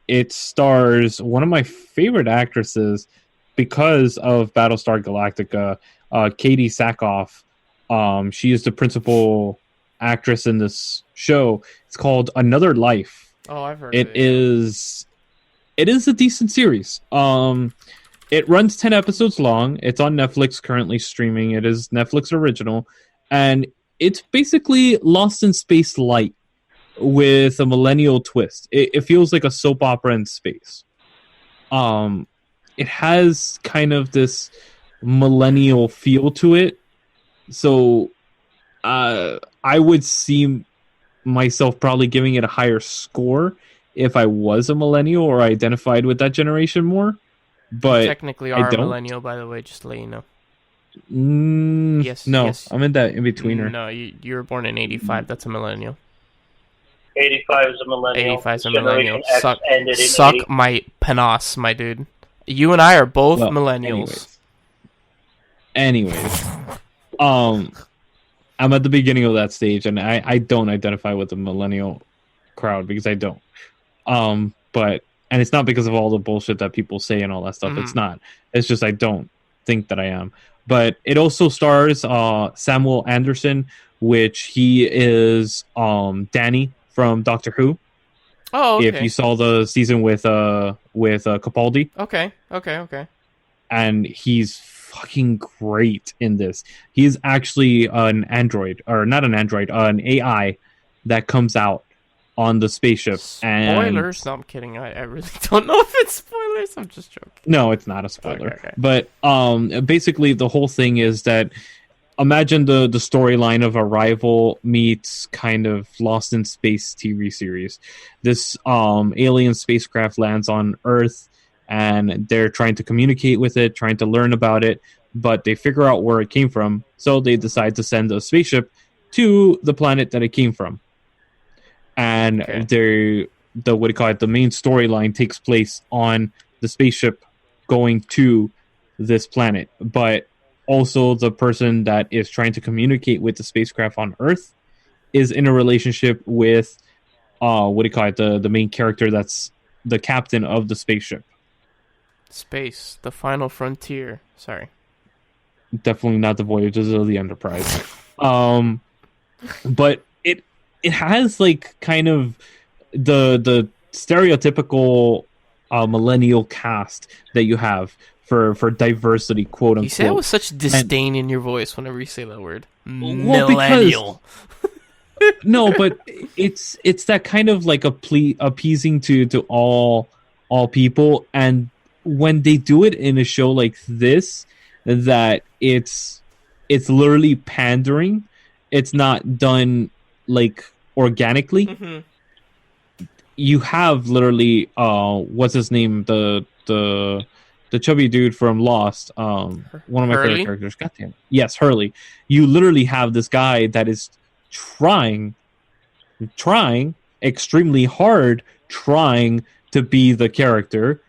It stars one of my favorite actresses because of Battlestar Galactica, Katie Sackhoff. She is the principal actress in this show. It's called Anotherlife. Oh, I've heard it. It is a decent series. It runs 10 episodes long. It's on Netflix currently streaming. It is Netflix original. And it's basically Lost in Space light with a millennial twist. It feels like a soap opera in space. It has kind of this millennial feel to it. So I would see myself probably giving it a higher score if I was a millennial or identified with that generation more. But you technically are a millennial, by the way, just to let you know. Yes. I'm in that in-betweener. No, you were born in 85. That's a millennial. 85 is a millennial. 85 is a millennial. Generation X Suck 80. my penis, my dude. You and I are both millennials. Anyways. I'm at the beginning of that stage, and I don't identify with the millennial crowd because I don't. And it's not because of all the bullshit that people say and all that stuff. It's not. It's just I don't think that I am. But it also stars Samuel Anderson, which he is Danny from Doctor Who. Oh, okay. If you saw the season with Capaldi. Okay. And he's fucking great in this. He's actually an android, or not an android, an AI that comes out on the spaceship. Spoilers? No, I'm kidding. I really don't know if it's spoilers. I'm just joking. No, it's not a spoiler. Okay. But basically the whole thing is that imagine the storyline of Arrival meets kind of Lost in Space TV series. This alien spacecraft lands on Earth, and they're trying to communicate with it, trying to learn about it, but they figure out where it came from, so they decide to send a spaceship to the planet that it came from. And the main storyline takes place on the spaceship going to this planet, but also the person that is trying to communicate with the spacecraft on Earth is in a relationship with the main character that's the captain of the spaceship. Space, the final frontier. Sorry. Definitely not the Voyages of the Enterprise. But it has like kind of the stereotypical millennial cast that you have for diversity, quote unquote. You say it with such disdain in your voice whenever you say that word. Millennial. No, but it's that kind of like appeasing to all people, and when they do it in a show like this, that it's literally pandering. It's not done like organically. Mm-hmm. You have literally what's his name, the chubby dude from Lost, one of my favorite characters. Goddamn, yes, Hurley. You literally have this guy that is trying extremely hard, trying to be the character.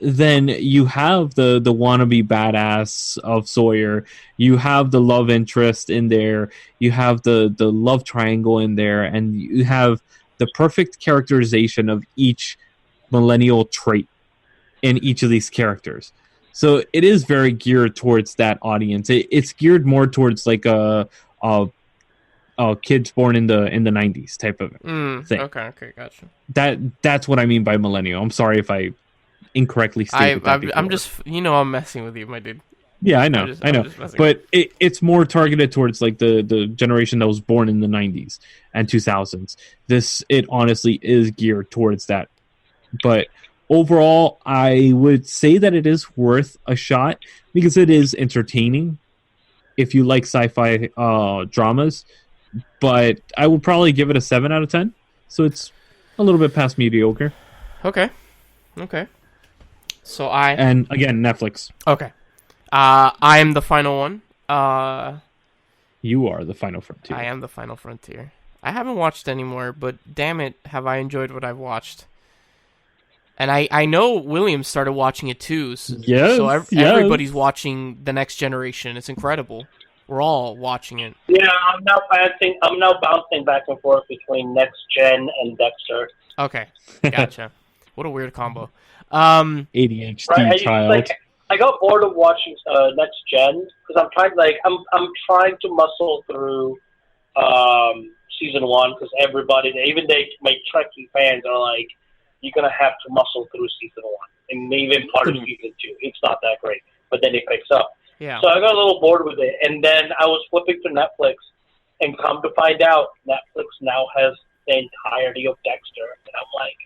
Then you have the wannabe badass of Sawyer. You have the love interest in there. You have the love triangle in there, and you have the perfect characterization of each millennial trait in each of these characters. So it is very geared towards that audience. It's geared more towards like a kids born in the 90s type of thing. Okay, gotcha. That's what I mean by millennial. I'm sorry if I incorrectly stated that before. I'm just, I'm messing with you, my dude. Yeah, I know. But it's more targeted towards like the generation that was born in the 90s and 2000s. It honestly is geared towards that. But overall, I would say that it is worth a shot because it is entertaining if you like sci-fi dramas. But I would probably give it a 7 out of 10. So it's a little bit past mediocre. Okay. So And again, Netflix. Okay. I am the final one. You are the final frontier. I am the final frontier. I haven't watched anymore, but damn it, have I enjoyed what I've watched. And I know William started watching it too. So everybody's watching The Next Generation. It's incredible. We're all watching it. Yeah, I'm now bouncing back and forth between Next Gen and Dexter. Okay, gotcha. What a weird combo. ADHD right, child. I got bored of watching Next Gen because I'm trying to muscle through season 1 because everybody, even my Trekkie fans, are like, you're going to have to muscle through season 1 and even part of season 2. It's not that great, but then it picks up. Yeah. So I got a little bored with it, and then I was flipping through Netflix, and come to find out, Netflix now has the entirety of Dexter, and I'm like,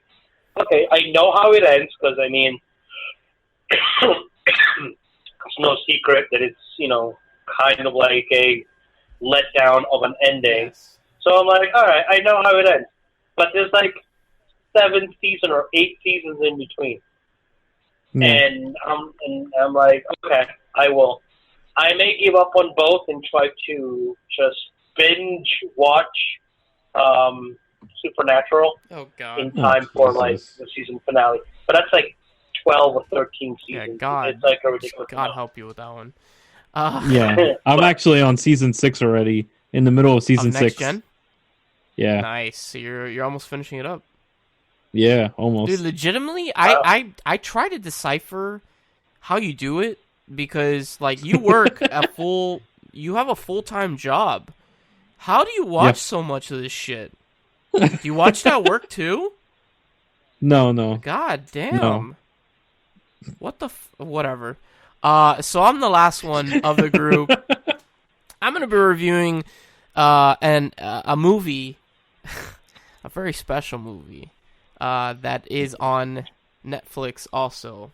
okay, I know how it ends, because, I mean, it's no secret that it's, kind of like a letdown of an ending. Yes. So I'm like, all right, I know how it ends. But there's like 7 seasons or 8 seasons in between. And I'm like, okay, I will. I may give up on both and try to just binge watch Supernatural in time for like the season finale. But that's like 12 or 13 seasons. Yeah, God. It's like a ridiculous God amount. help you with that one. Yeah, I'm actually on season 6 already. In the middle of season 6. Next Gen? Yeah. Nice. So you're almost finishing it up. Yeah, almost. Dude, legitimately, I try to decipher how you do it, because like you work you have a full-time job. How do you watch so much of this shit? Do you watch that work too? No. God damn. No. What the whatever. So I'm the last one of the group. I'm going to be reviewing a movie, a very special movie, that is on Netflix also.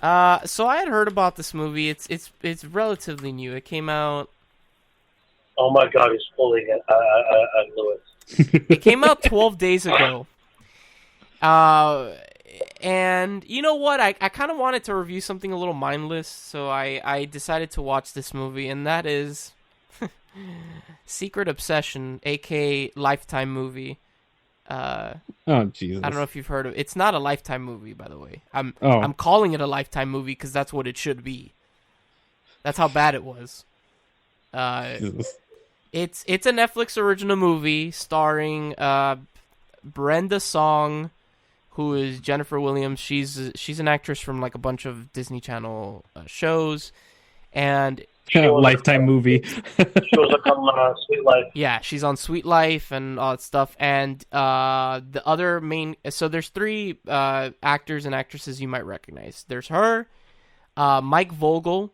So I had heard about this movie. It's relatively new. It came out. Oh my God, he's pulling it at Lewis. It came out 12 days ago. And you know what? I kind of wanted to review something a little mindless, so I decided to watch this movie, and that is Secretobsession, aka Lifetime movie. Oh Jesus! I don't know if you've heard of it. It's not a Lifetime movie, by the way. I'm calling it a Lifetime movie because that's what it should be. That's how bad it was. It's a Netflix original movie starring Brenda Song, who is Jennifer Williams. She's an actress from like a bunch of Disney Channel shows, and Lifetime movie. She was on Sweet Life. Yeah, she's on Sweet Life and all that stuff. And the other main, so there's 3 actors and actresses you might recognize. There's her, Mike Vogel,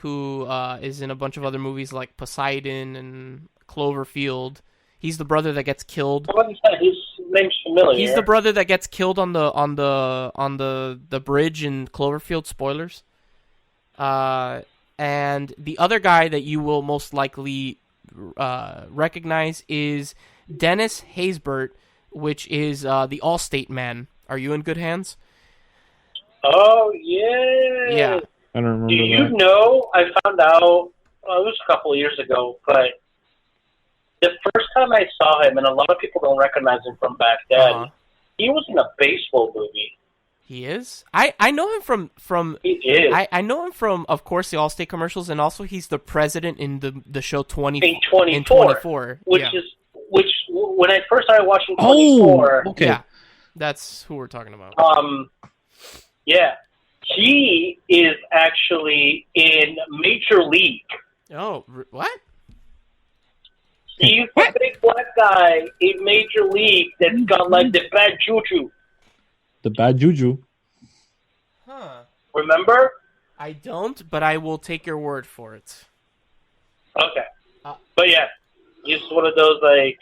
who is in a bunch of other movies like Poseidon and Cloverfield. He's the brother that gets killed. His name's familiar. He's the brother that gets killed on the bridge in Cloverfield. Spoilers. And the other guy that you will most likely recognize is Dennis Haysbert, which is the Allstate man. Are you in good hands? Oh yeah. Yeah. I don't remember. Do you know? I found out. Well, it was a couple of years ago, but the first time I saw him, and a lot of people don't recognize him from back then, he was in a baseball movie. He is? I know him from He is. I know him from, of course, the Allstate commercials, and also he's the president in the show 24. In 24. Which when I first started watching 24. Oh, okay. Yeah, that's who we're talking about. Yeah. He is actually in Major League. Oh, what? He's the big black guy in Major League that's got like the bad juju. The bad juju. Huh. Remember? I don't, but I will take your word for it. Okay. But yeah, he's one of those like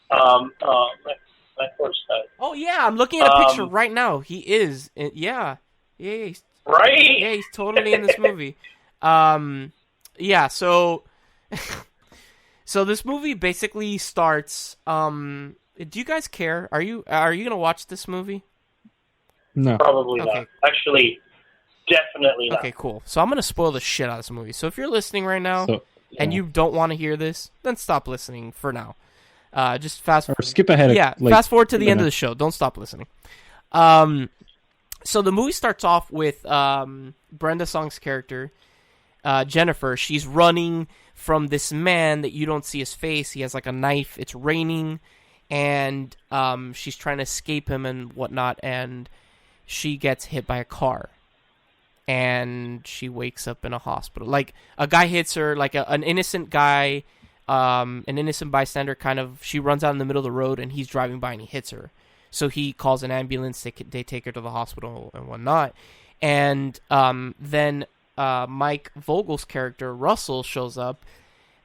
my first time. Oh yeah, I'm looking at a picture right now. He is. Yeah. He's, right? Yeah, he's totally in this movie. Yeah, so so this movie basically starts do you guys care? Are you going to watch this movie? No. Probably Okay. not. Actually, definitely not. Okay, cool. So I'm going to spoil the shit out of this movie. So if you're listening right now and you don't want to hear this, then stop listening for now. Just fast forward. Or skip ahead. Fast forward to the end of the show. Don't stop listening. So the movie starts off with Brenda Song's character, Jennifer. She's running from this man that you don't see his face. He has like a knife. It's raining, and she's trying to escape him and whatnot, and she gets hit by a car. And she wakes up in a hospital. Like, a guy hits her, like an innocent guy, an innocent bystander kind of, she runs out in the middle of the road, and he's driving by and he hits her. So he calls an ambulance. They take her to the hospital and whatnot. And then Mike Vogel's character, Russell, shows up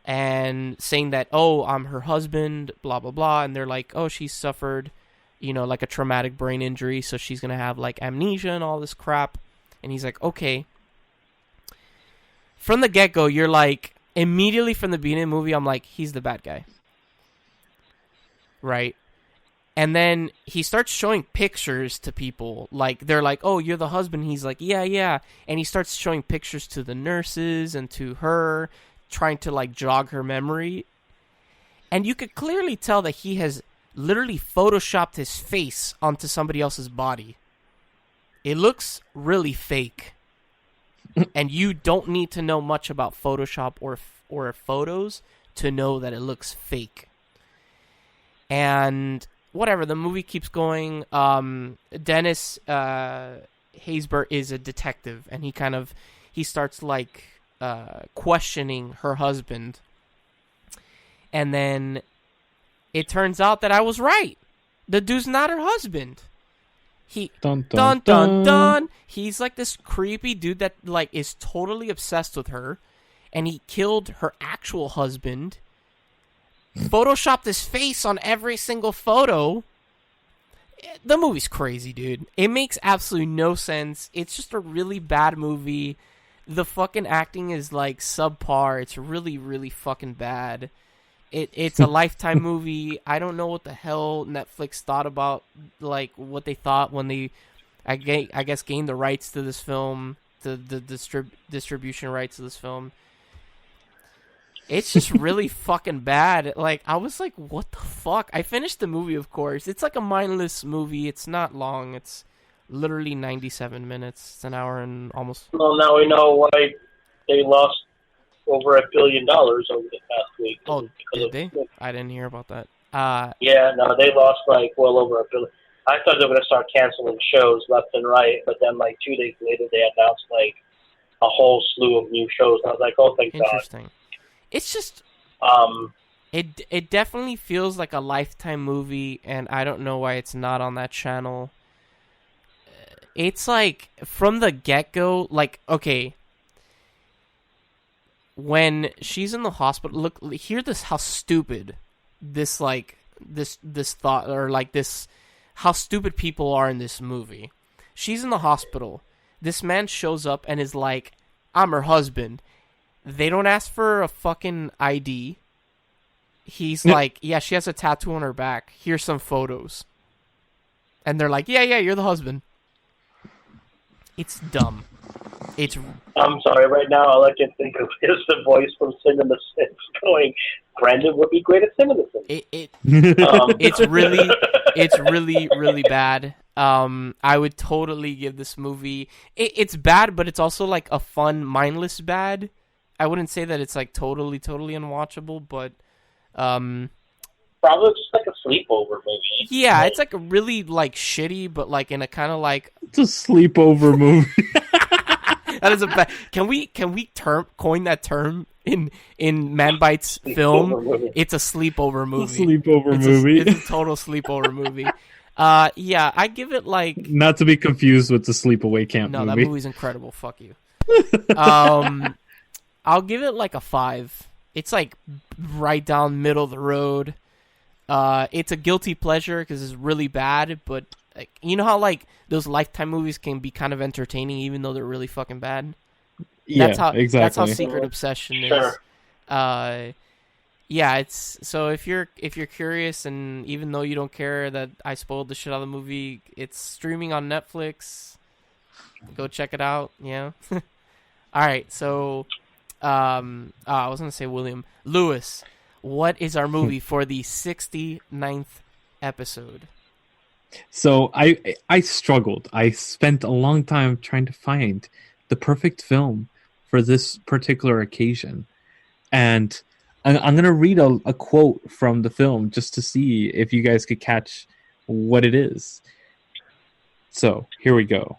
and saying that, oh, I'm her husband, blah, blah, blah. And they're like, oh, she suffered, like a traumatic brain injury, so she's going to have, like, amnesia and all this crap. And he's like, okay. From the get-go, you're like, immediately from the beginning of the movie, I'm like, he's the bad guy. Right? And then he starts showing pictures to people. Like, they're like, oh, you're the husband. He's like, yeah, yeah. And he starts showing pictures to the nurses and to her, trying to, like, jog her memory. And you could clearly tell that he has literally photoshopped his face onto somebody else's body. It looks really fake. And you don't need to know much about Photoshop or photos to know that it looks fake. And whatever, the movie keeps going. Dennis Haysbert is a detective, and he starts like questioning her husband. And then it turns out that I was right. The dude's not her husband. He dun dun dun dun. He's like this creepy dude that like is totally obsessed with her, and he killed her actual husband. Photoshopped his face on every single photo. The movie's crazy, dude. It makes absolutely no sense. It's just a really bad movie. The fucking acting is like subpar. It's really, really fucking bad. It's a Lifetime movie. I don't know what the hell Netflix thought about, like, what they thought when they, I guess, gained the rights to this film, the distribution rights to this film. It's just really fucking bad. Like, I was like, what the fuck? I finished the movie, of course. It's like a mindless movie. It's not long. It's literally 97 minutes. It's an hour and almost... Well, now we know why they lost over $1 billion over the past week. Oh, did they? I didn't hear about that. Yeah, no, they lost like well over $1 billion. I thought they were going to start canceling shows left and right, but then like 2 days later they announced like a whole slew of new shows. I was like, oh, thank God. Interesting. It's just, it definitely feels like a Lifetime movie, and I don't know why it's not on that channel. It's like, from the get-go, like, okay, when she's in the hospital, look, hear this, how stupid this, like, this thought, or like this, how stupid people are in this movie. She's in the hospital. This man shows up and is like, I'm her husband. They don't ask for a fucking ID. He's like, yeah, she has a tattoo on her back. Here's some photos. And they're like, yeah, you're the husband. It's dumb. I'm sorry, right now all I can think of is the voice from Cinema Sins going, Brandon would be great at Cinema Sins. It's really, really bad. I would totally give this movie... It's bad, but it's also like a fun, mindless bad. I wouldn't say that it's like totally unwatchable, but probably just like a sleepover movie. Yeah, it's like a really like shitty, but like in a kind of like it's a sleepover movie. That is a bad. Can we coin that term in Manbitesfilm? It's a sleepover movie. It's a total sleepover movie. Yeah, I give it like... Not to be confused with the Sleepaway Camp movie. No, that movie's incredible. Fuck you. I'll give it like a 5. It's like right down middle of the road. It's a guilty pleasure because it's really bad, but like, you know how like those Lifetime movies can be kind of entertaining even though they're really fucking bad? Yeah, exactly. That's how Secretobsession is. Sure. Yeah, it's so if you're curious, and even though you don't care that I spoiled the shit out of the movie, it's streaming on Netflix. Go check it out. Yeah. All right. So, I was gonna say William Lewis. What is our movie for the 69th episode? So I struggled. I spent a long time trying to find the perfect film for this particular occasion, and I'm going to read a quote from the film just to see if you guys could catch what it is. So, here we go.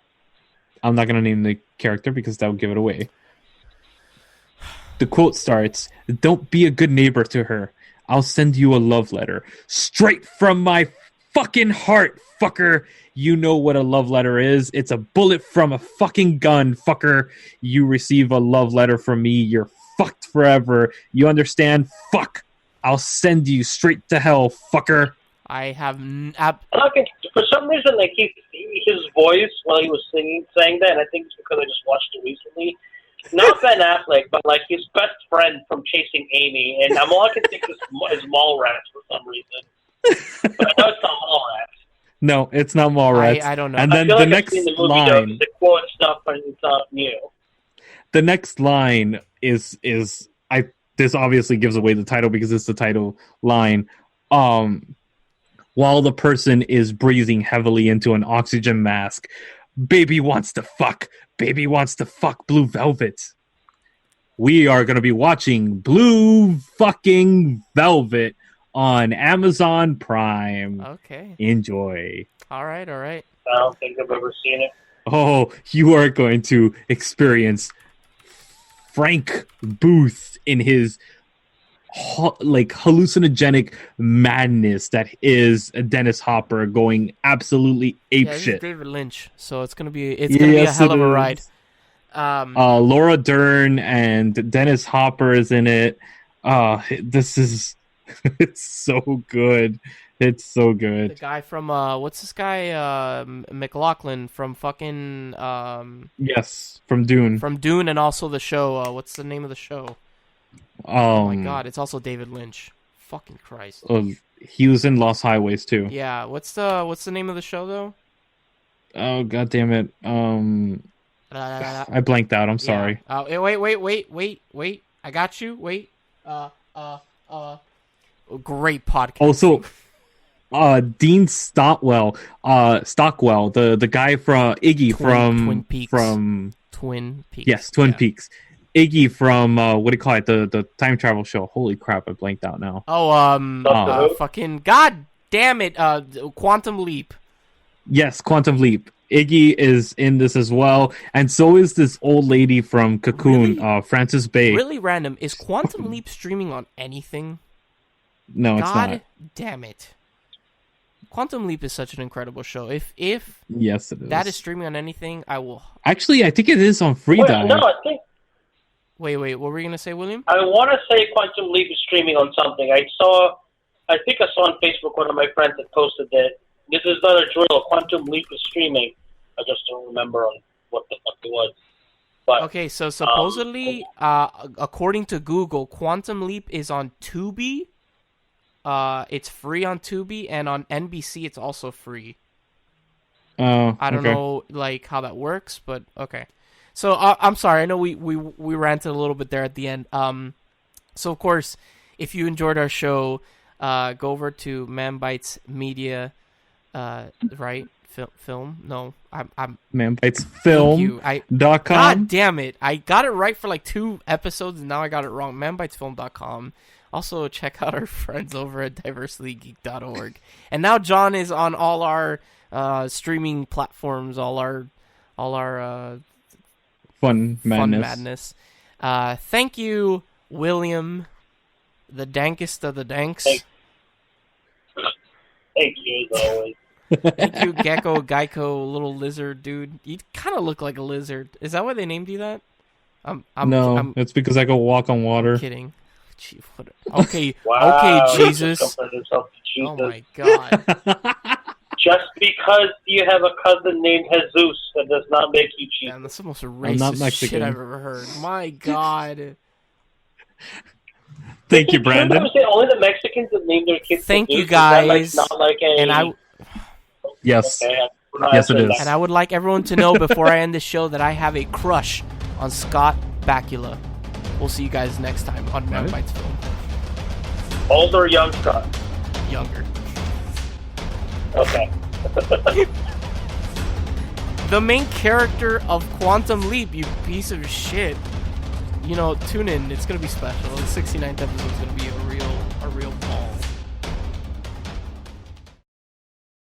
I'm not going to name the character because that would give it away. The quote starts, "Don't be a good neighbor to her. I'll send you a love letter straight from my fucking heart, fucker. You know what a love letter is. It's a bullet from a fucking gun, fucker. You receive a love letter from me. You're fucked forever. You understand? Fuck. I'll send you straight to hell, fucker. I have... For some reason, like, his voice while he was saying that, and I think it's because I just watched it recently, not Ben Affleck, but like his best friend from Chasing Amy, and all I can think is Mallrats for some reason. But I know it's not Mallrats. No, it's not Mallrats. I don't know. And then the next line, the quote stuff, and it's not new. The next line is this obviously gives away the title because it's the title line. While the person is breathing heavily into an oxygen mask, baby wants to fuck. Baby wants to fuck Blue Velvet. We are going to be watching Blue fucking Velvet on Amazon Prime. Okay. Enjoy. All right. I don't think I've ever seen it. Oh, you are going to experience Frank Booth in his hallucinogenic madness that is Dennis Hopper going absolutely apeshit. David Lynch, so it's gonna be a hell of a ride. Laura Dern and Dennis Hopper is in it. This is it's so good. It's so good. The guy from what's this guy? McLaughlin from fucking yes, from Dune. From Dune, and also the show. What's the name of the show? Oh my god, it's also David Lynch. Fucking Christ. He was in Lost Highways too. Yeah, what's the name of the show though? Oh god damn it. I blanked out. I'm sorry. Oh, wait. I got you. Wait. Great podcast. Also, Dean Stockwell, the guy from Iggy from Twin Peaks. From Twin Peaks. Yes, Twin Peaks. Iggy from what do you call it? The time travel show. Holy crap! I blanked out now. Fucking god damn it! Quantum Leap. Yes, Quantum Leap. Iggy is in this as well, and so is this old lady from Cocoon, really? Frances Bay. Really random. Is Quantum Leap streaming on anything? No, it's not. God damn it! Quantum Leap is such an incredible show. If yes, it is. That is streaming on anything, I will. Actually, I think it is on Freedive. No, I think. Wait, what were you gonna say, William? I want to say Quantum Leap is streaming on something. I think I saw on Facebook one of my friends had posted that this is not a drill. Quantum Leap is streaming. I just don't remember on what the fuck it was. But, okay, so supposedly, according to Google, Quantum Leap is on Tubi. It's free on Tubi, and on NBC it's also free. Oh, I don't know like how that works, but okay. So I'm sorry. I know we ranted a little bit there at the end. So of course, if you enjoyed our show, go over to Manbitesmedia, right? Film? No, I'm Manbitesfilm.com. God damn it! I got it right for like 2 episodes, and now I got it wrong. Manbitesfilm.com. Also, check out our friends over at diversitygeek.org. And now John is on all our streaming platforms, all our Fun madness. Thank you, William, the dankest of the danks. Thank you, as always. Thank you, Gecko, little lizard dude. You kind of look like a lizard. Is that why they named you that? No, it's because I go walk on water. I'm kidding. Gee, okay, wow, okay, Jesus. Oh my god. Just because you have a cousin named Jesus, that does not make you Jesus. Man, that's the most racist shit I've ever heard. My god. Thank you, Brandon. Only the Mexicans that name their kids. Thank you, guys. Not like a... And I. Yes. Okay, yes, it is. And I would like everyone to know before I end the show that I have a crush on Scott Bakula. We'll see you guys next time on Manbitesfilm. Old or young Scott? Younger. Okay. The main character of Quantum Leap, you piece of shit. You know, tune in. It's gonna be special. The 69th episode is gonna be a real ball.